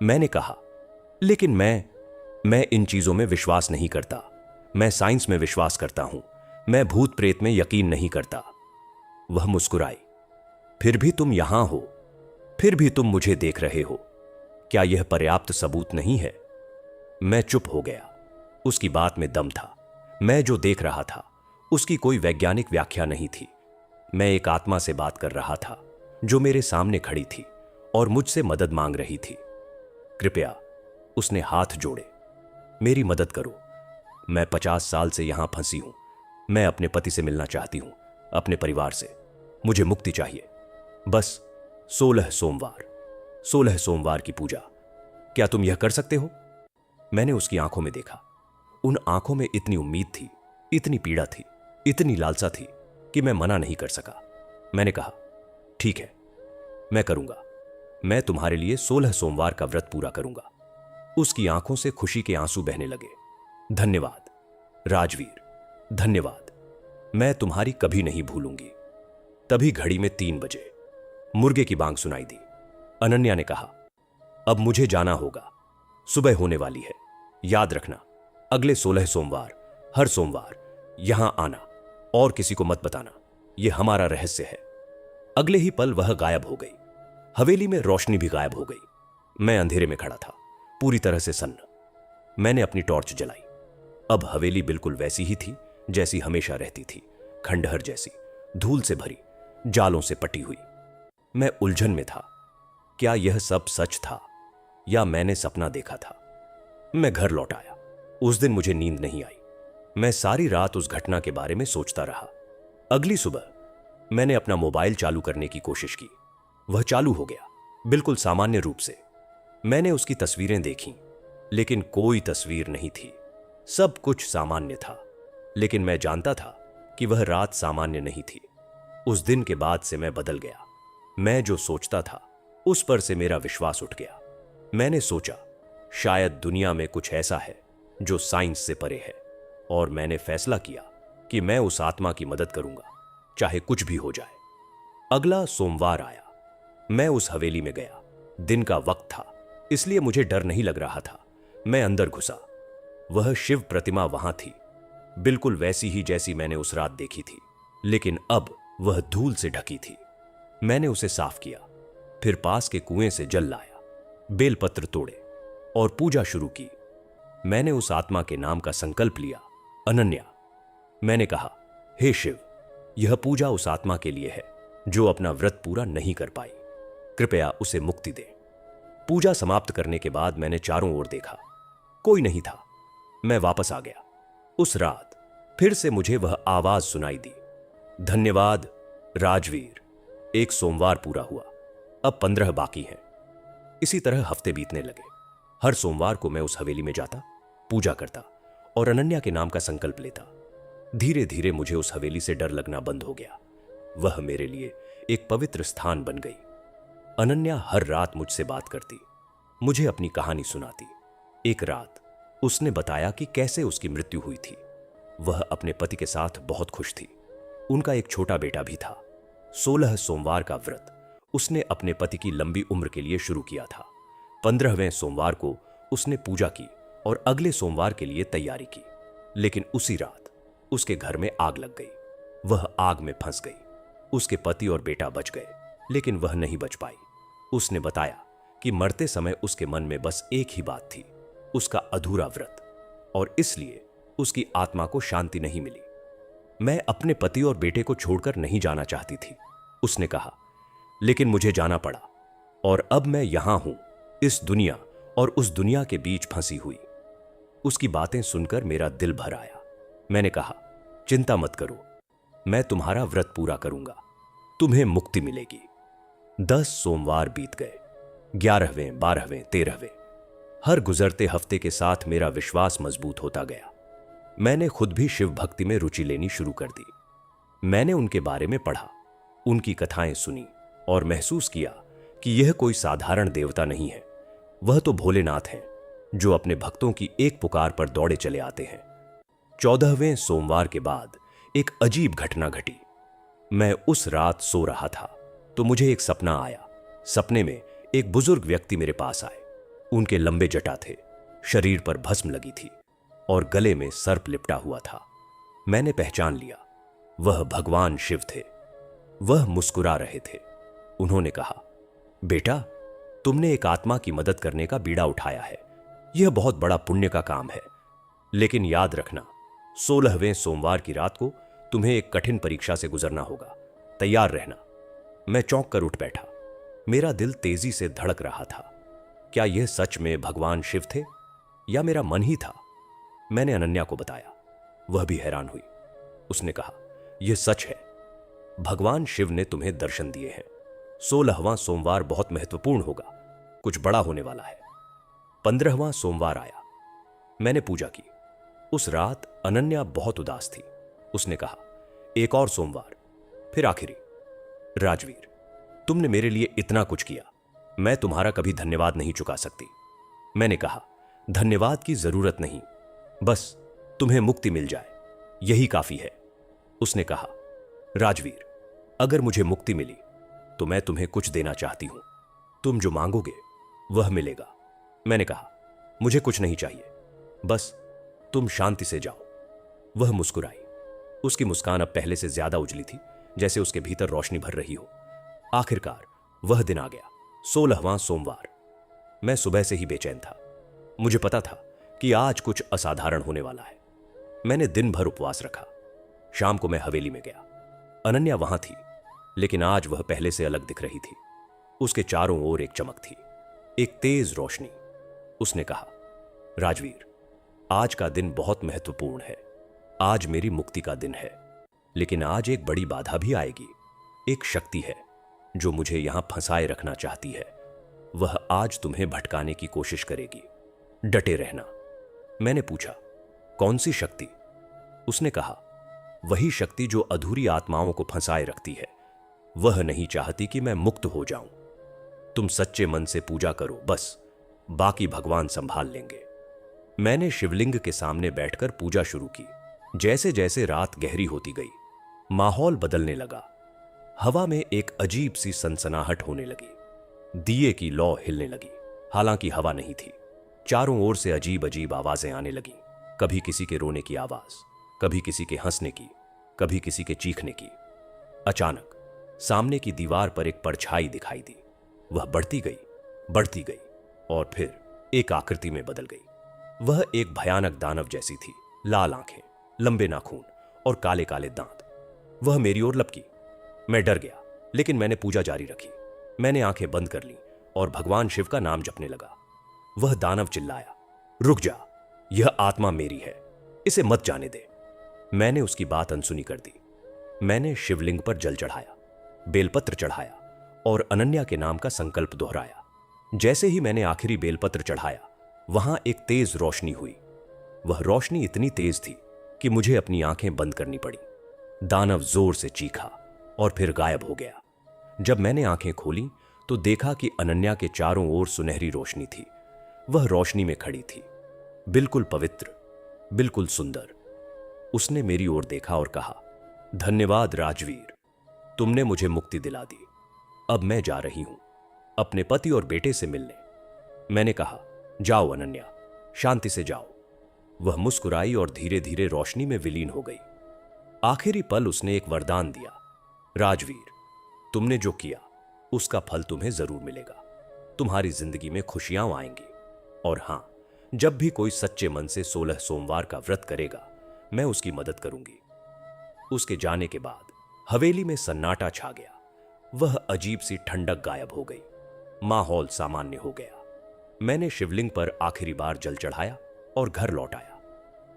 मैंने कहा, लेकिन मैं इन चीजों में विश्वास नहीं करता। मैं साइंस में विश्वास करता हूं, मैं भूत प्रेत में यकीन नहीं करता। वह मुस्कुराई। फिर भी तुम यहां हो, फिर भी तुम मुझे देख रहे हो। क्या यह पर्याप्त सबूत नहीं है? मैं चुप हो गया। उसकी बात में दम था। मैं जो देख रहा था उसकी कोई वैज्ञानिक व्याख्या नहीं थी। मैं एक आत्मा से बात कर रहा था जो मेरे सामने खड़ी थी और मुझसे मदद मांग रही थी। कृपया, उसने हाथ जोड़े, मेरी मदद करो। मैं 50 साल से यहां फंसी हूं। मैं अपने पति से मिलना चाहती हूं, अपने परिवार से। मुझे मुक्ति चाहिए। बस 16 सोमवार की पूजा। क्या तुम यह कर सकते हो? मैंने उसकी आंखों में देखा। उन आंखों में इतनी उम्मीद थी, इतनी पीड़ा थी, इतनी लालसा थी कि मैं मना नहीं कर सका। मैंने कहा, ठीक है, मैं करूंगा। मैं तुम्हारे लिए 16 सोमवार का व्रत पूरा करूंगा। उसकी आंखों से खुशी के आंसू बहने लगे। धन्यवाद राजवीर, धन्यवाद। मैं तुम्हारी कभी नहीं भूलूंगी। तभी घड़ी में 3 बजे मुर्गे की बांग सुनाई दी। अनन्या ने कहा, अब मुझे जाना होगा, सुबह होने वाली है। याद रखना, अगले 16 सोमवार, हर सोमवार यहां आना और किसी को मत बताना। यह हमारा रहस्य है। अगले ही पल वह गायब हो गई। हवेली में रोशनी भी गायब हो गई। मैं अंधेरे में खड़ा था, पूरी तरह से सन्न। मैंने अपनी टॉर्च जलाई। अब हवेली बिल्कुल वैसी ही थी जैसी हमेशा रहती थी, खंडहर जैसी, धूल से भरी, जालों से पटी हुई। मैं उलझन में था। क्या यह सब सच था या मैंने सपना देखा था? मैं घर लौट आया। उस दिन मुझे नींद नहीं आई। मैं सारी रात उस घटना के बारे में सोचता रहा। अगली सुबह मैंने अपना मोबाइल चालू करने की कोशिश की। वह चालू हो गया, बिल्कुल सामान्य रूप से। मैंने उसकी तस्वीरें देखीं, लेकिन कोई तस्वीर नहीं थी। सब कुछ सामान्य था, लेकिन मैं जानता था कि वह रात सामान्य नहीं थी। उस दिन के बाद से मैं बदल गया। मैं जो सोचता था उस पर से मेरा विश्वास उठ गया। मैंने सोचा, शायद दुनिया में कुछ ऐसा है जो साइंस से परे है, और मैंने फैसला किया कि मैं उस आत्मा की मदद करूंगा, चाहे कुछ भी हो जाए। अगला सोमवार आया। मैं उस हवेली में गया। दिन का वक्त था, इसलिए मुझे डर नहीं लग रहा था। मैं अंदर घुसा। वह शिव प्रतिमा वहां थी, बिल्कुल वैसी ही जैसी मैंने उस रात देखी थी, लेकिन अब वह धूल से ढकी थी। मैंने उसे साफ किया, फिर पास के कुएं से जल लाया, बेलपत्र तोड़े और पूजा शुरू की। मैंने उस आत्मा के नाम का संकल्प लिया, अनन्या। मैंने कहा, हे शिव, यह पूजा उस आत्मा के लिए है जो अपना व्रत पूरा नहीं कर पाई। कृपया उसे मुक्ति दे। पूजा समाप्त करने के बाद मैंने चारों ओर देखा। कोई नहीं था। मैं वापस आ गया। उस रात फिर से मुझे वह आवाज सुनाई दी, धन्यवाद राजवीर, एक सोमवार पूरा हुआ, अब 15 बाकी हैं। इसी तरह हफ्ते बीतने लगे। हर सोमवार को मैं उस हवेली में जाता, पूजा करता और अनन्या के नाम का संकल्प लेता। धीरे धीरे मुझे उस हवेली से डर लगना बंद हो गया। वह मेरे लिए एक पवित्र स्थान बन गई। अनन्या हर रात मुझसे बात करती, मुझे अपनी कहानी सुनाती। एक रात उसने बताया कि कैसे उसकी मृत्यु हुई थी। वह अपने पति के साथ बहुत खुश थी। उनका एक छोटा बेटा भी था। 16 सोमवार का व्रत उसने अपने पति की लंबी उम्र के लिए शुरू किया था। 15वें सोमवार को उसने पूजा की और अगले सोमवार के लिए तैयारी की। लेकिन उसी रात उसके घर में आग लग गई। वह आग में फंस गई। उसके पति और बेटा बच गए, लेकिन वह नहीं बच पाई। उसने बताया कि मरते समय उसके मन में बस एक ही बात थी, उसका अधूरा व्रत, और इसलिए उसकी आत्मा को शांति नहीं मिली। मैं अपने पति और बेटे को छोड़कर नहीं जाना चाहती थी, उसने कहा, लेकिन मुझे जाना पड़ा और अब मैं यहां हूं, इस दुनिया और उस दुनिया के बीच फंसी हुई। उसकी बातें सुनकर मेरा दिल भर आया। मैंने कहा, चिंता मत करो, मैं तुम्हारा व्रत पूरा करूंगा, तुम्हें मुक्ति मिलेगी। 10 सोमवार बीत गए, 11वें, 12वें, 13वें। हर गुजरते हफ्ते के साथ मेरा विश्वास मजबूत होता गया। मैंने खुद भी शिव भक्ति में रुचि लेनी शुरू कर दी। मैंने उनके बारे में पढ़ा, उनकी कथाएं सुनी और महसूस किया कि यह कोई साधारण देवता नहीं है। वह तो भोलेनाथ हैं, जो अपने भक्तों की एक पुकार पर दौड़े चले आते हैं। 14वें सोमवार के बाद एक अजीब घटना घटी। मैं उस रात सो रहा था तो मुझे एक सपना आया। सपने में एक बुजुर्ग व्यक्ति मेरे पास आए। उनके लंबे जटा थे, शरीर पर भस्म लगी थी और गले में सर्प लिपटा हुआ था। मैंने पहचान लिया, वह भगवान शिव थे। वह मुस्कुरा रहे थे। उन्होंने कहा, बेटा, तुमने एक आत्मा की मदद करने का बीड़ा उठाया है। यह बहुत बड़ा पुण्य का काम है। लेकिन याद रखना, 16वें सोमवार की रात को तुम्हें एक कठिन परीक्षा से गुजरना होगा। तैयार रहना। मैं चौंक कर उठ बैठा। मेरा दिल तेजी से धड़क रहा था। क्या यह सच में भगवान शिव थे या मेरा मन ही था? मैंने अनन्या को बताया। वह भी हैरान हुई। उसने कहा, यह सच है। भगवान शिव ने तुम्हें दर्शन दिए हैं। 16वां सोमवार बहुत महत्वपूर्ण होगा। कुछ बड़ा होने वाला है। 15वां सोमवार आया। मैंने पूजा की। उस रात अनन्या बहुत उदास थी। उसने कहा, एक और सोमवार, फिर आखिरी। राजवीर, तुमने मेरे लिए इतना कुछ किया, मैं तुम्हारा कभी धन्यवाद नहीं चुका सकती। मैंने कहा, धन्यवाद की जरूरत नहीं, बस तुम्हें मुक्ति मिल जाए, यही काफी है। उसने कहा, राजवीर, अगर मुझे मुक्ति मिली तो मैं तुम्हें कुछ देना चाहती हूं। तुम जो मांगोगे वह मिलेगा। मैंने कहा, मुझे कुछ नहीं चाहिए, बस तुम शांति से जाओ। वह मुस्कुराई। उसकी मुस्कान अब पहले से ज्यादा उजली थी, जैसे उसके भीतर रोशनी भर रही हो। आखिरकार वह दिन आ गया, 16वां सोमवार। मैं सुबह से ही बेचैन था। मुझे पता था कि आज कुछ असाधारण होने वाला है। मैंने दिन भर उपवास रखा। शाम को मैं हवेली में गया। अनन्या वहां थी, लेकिन आज वह पहले से अलग दिख रही थी। उसके चारों ओर एक चमक थी, एक तेज रोशनी। उसने कहा, राजवीर, आज का दिन बहुत महत्वपूर्ण है। आज मेरी मुक्ति का दिन है। लेकिन आज एक बड़ी बाधा भी आएगी। एक शक्ति है जो मुझे यहां फंसाए रखना चाहती है। वह आज तुम्हें भटकाने की कोशिश करेगी। डटे रहना। मैंने पूछा, कौन सी शक्ति? उसने कहा, वही शक्ति जो अधूरी आत्माओं को फंसाए रखती है। वह नहीं चाहती कि मैं मुक्त हो जाऊं। तुम सच्चे मन से पूजा करो, बस बाकी भगवान संभाल लेंगे। मैंने शिवलिंग के सामने बैठकर पूजा शुरू की। जैसे जैसे रात गहरी होती गई, माहौल बदलने लगा। हवा में एक अजीब सी सनसनाहट होने लगी। दिए की लौ हिलने लगी। हालांकि हवा नहीं थी। चारों ओर से अजीब अजीब आवाजें आने लगीं। कभी किसी के रोने की आवाज, कभी किसी के हंसने की, कभी किसी के चीखने की। अचानक सामने की दीवार पर एक परछाई दिखाई दी। वह बढ़ती गई और फिर एक आकृति में बदल गई। वह एक भयानक दानव जैसी थी। लाल आंखें, लंबे नाखून और काले काले दांत। वह मेरी ओर लपकी। मैं डर गया, लेकिन मैंने पूजा जारी रखी। मैंने आंखें बंद कर लीं और भगवान शिव का नाम जपने लगा। वह दानव चिल्लाया, रुक जा, यह आत्मा मेरी है, इसे मत जाने दे। मैंने उसकी बात अनसुनी कर दी। मैंने शिवलिंग पर जल चढ़ाया, बेलपत्र चढ़ाया और अनन्या के नाम का संकल्प दोहराया। जैसे ही मैंने आखिरी बेलपत्र चढ़ाया, वहां एक तेज रोशनी हुई। वह रोशनी इतनी तेज थी कि मुझे अपनी आंखें बंद करनी पड़ी। दानव जोर से चीखा और फिर गायब हो गया। जब मैंने आंखें खोली तो देखा कि अनन्या के चारों ओर सुनहरी रोशनी थी। वह रोशनी में खड़ी थी, बिल्कुल पवित्र, बिल्कुल सुंदर। उसने मेरी ओर देखा और कहा, धन्यवाद राजवीर, तुमने मुझे मुक्ति दिला दी। अब मैं जा रही हूं अपने पति और बेटे से मिलने। मैंने कहा, जाओ अनन्या, शांति से जाओ। वह मुस्कुराई और धीरे धीरे रोशनी में विलीन हो गई। आखिरी पल उसने एक वरदान दिया, राजवीर, तुमने जो किया उसका फल तुम्हें जरूर मिलेगा। तुम्हारी जिंदगी में खुशियां आएंगी। और हां, जब भी कोई सच्चे मन से 16 सोमवार का व्रत करेगा, मैं उसकी मदद करूंगी। उसके जाने के बाद हवेली में सन्नाटा छा गया। वह अजीब सी ठंडक गायब हो गई। माहौल सामान्य हो गया। मैंने शिवलिंग पर आखिरी बार जल चढ़ाया और घर लौट आया।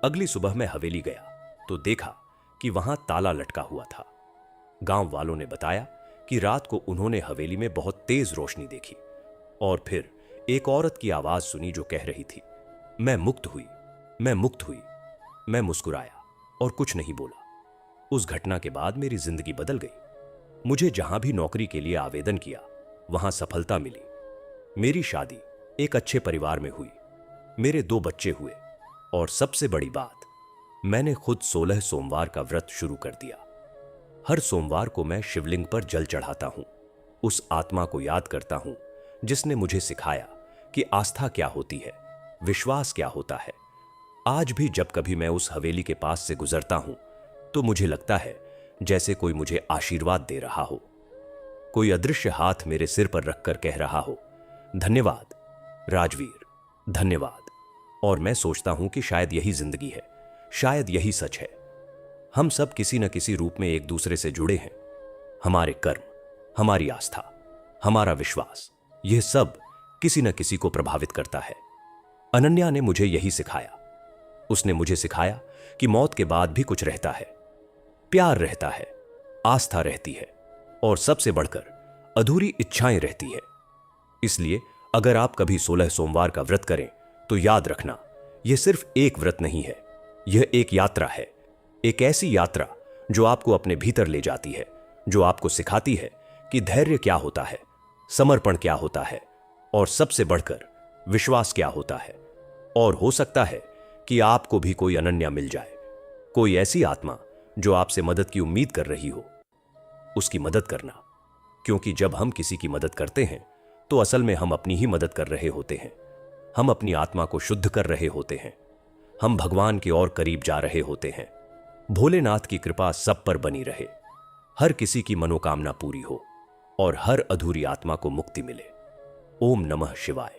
अगली सुबह मैं हवेली गया तो देखा कि वहां ताला लटका हुआ था। गांव वालों ने बताया कि रात को उन्होंने हवेली में बहुत तेज रोशनी देखी और फिर एक औरत की आवाज सुनी जो कह रही थी, मैं मुक्त हुई, मैं मुक्त हुई। मैं मुस्कुराया और कुछ नहीं बोला। उस घटना के बाद मेरी जिंदगी बदल गई। मुझे जहां भी नौकरी के लिए आवेदन किया, वहां सफलता मिली। मेरी शादी एक अच्छे परिवार में हुई। मेरे 2 बच्चे हुए और सबसे बड़ी बात, मैंने खुद 16 सोमवार का व्रत शुरू कर दिया। हर सोमवार को मैं शिवलिंग पर जल चढ़ाता हूं। उस आत्मा को याद करता हूं जिसने मुझे सिखाया कि आस्था क्या होती है, विश्वास क्या होता है। आज भी जब कभी मैं उस हवेली के पास से गुजरता हूं तो मुझे लगता है जैसे कोई मुझे आशीर्वाद दे रहा हो। कोई अदृश्य हाथ मेरे सिर पर रखकर कह रहा हो, धन्यवाद राजवीर, धन्यवाद। और मैं सोचता हूं कि शायद यही जिंदगी है, शायद यही सच है। हम सब किसी न किसी रूप में एक दूसरे से जुड़े हैं। हमारे कर्म, हमारी आस्था, हमारा विश्वास, यह सब किसी न किसी को प्रभावित करता है। अनन्या ने मुझे यही सिखाया। उसने मुझे सिखाया कि मौत के बाद भी कुछ रहता है, प्यार रहता है, आस्था रहती है और सबसे बढ़कर अधूरी इच्छाएं रहती है। इसलिए अगर आप कभी 16 सोमवार का व्रत करें तो याद रखना, यह सिर्फ एक व्रत नहीं है, यह एक यात्रा है। एक ऐसी यात्रा जो आपको अपने भीतर ले जाती है, जो आपको सिखाती है कि धैर्य क्या होता है, समर्पण क्या होता है और सबसे बढ़कर विश्वास क्या होता है। और हो सकता है कि आपको भी कोई अनन्या मिल जाए, कोई ऐसी आत्मा जो आपसे मदद की उम्मीद कर रही हो। उसकी मदद करना, क्योंकि जब हम किसी की मदद करते हैं तो असल में हम अपनी ही मदद कर रहे होते हैं। हम अपनी आत्मा को शुद्ध कर रहे होते हैं, हम भगवान के और करीब जा रहे होते हैं। भोलेनाथ की कृपा सब पर बनी रहे, हर किसी की मनोकामना पूरी हो और हर अधूरी आत्मा को मुक्ति मिले। ओम नमः शिवाय।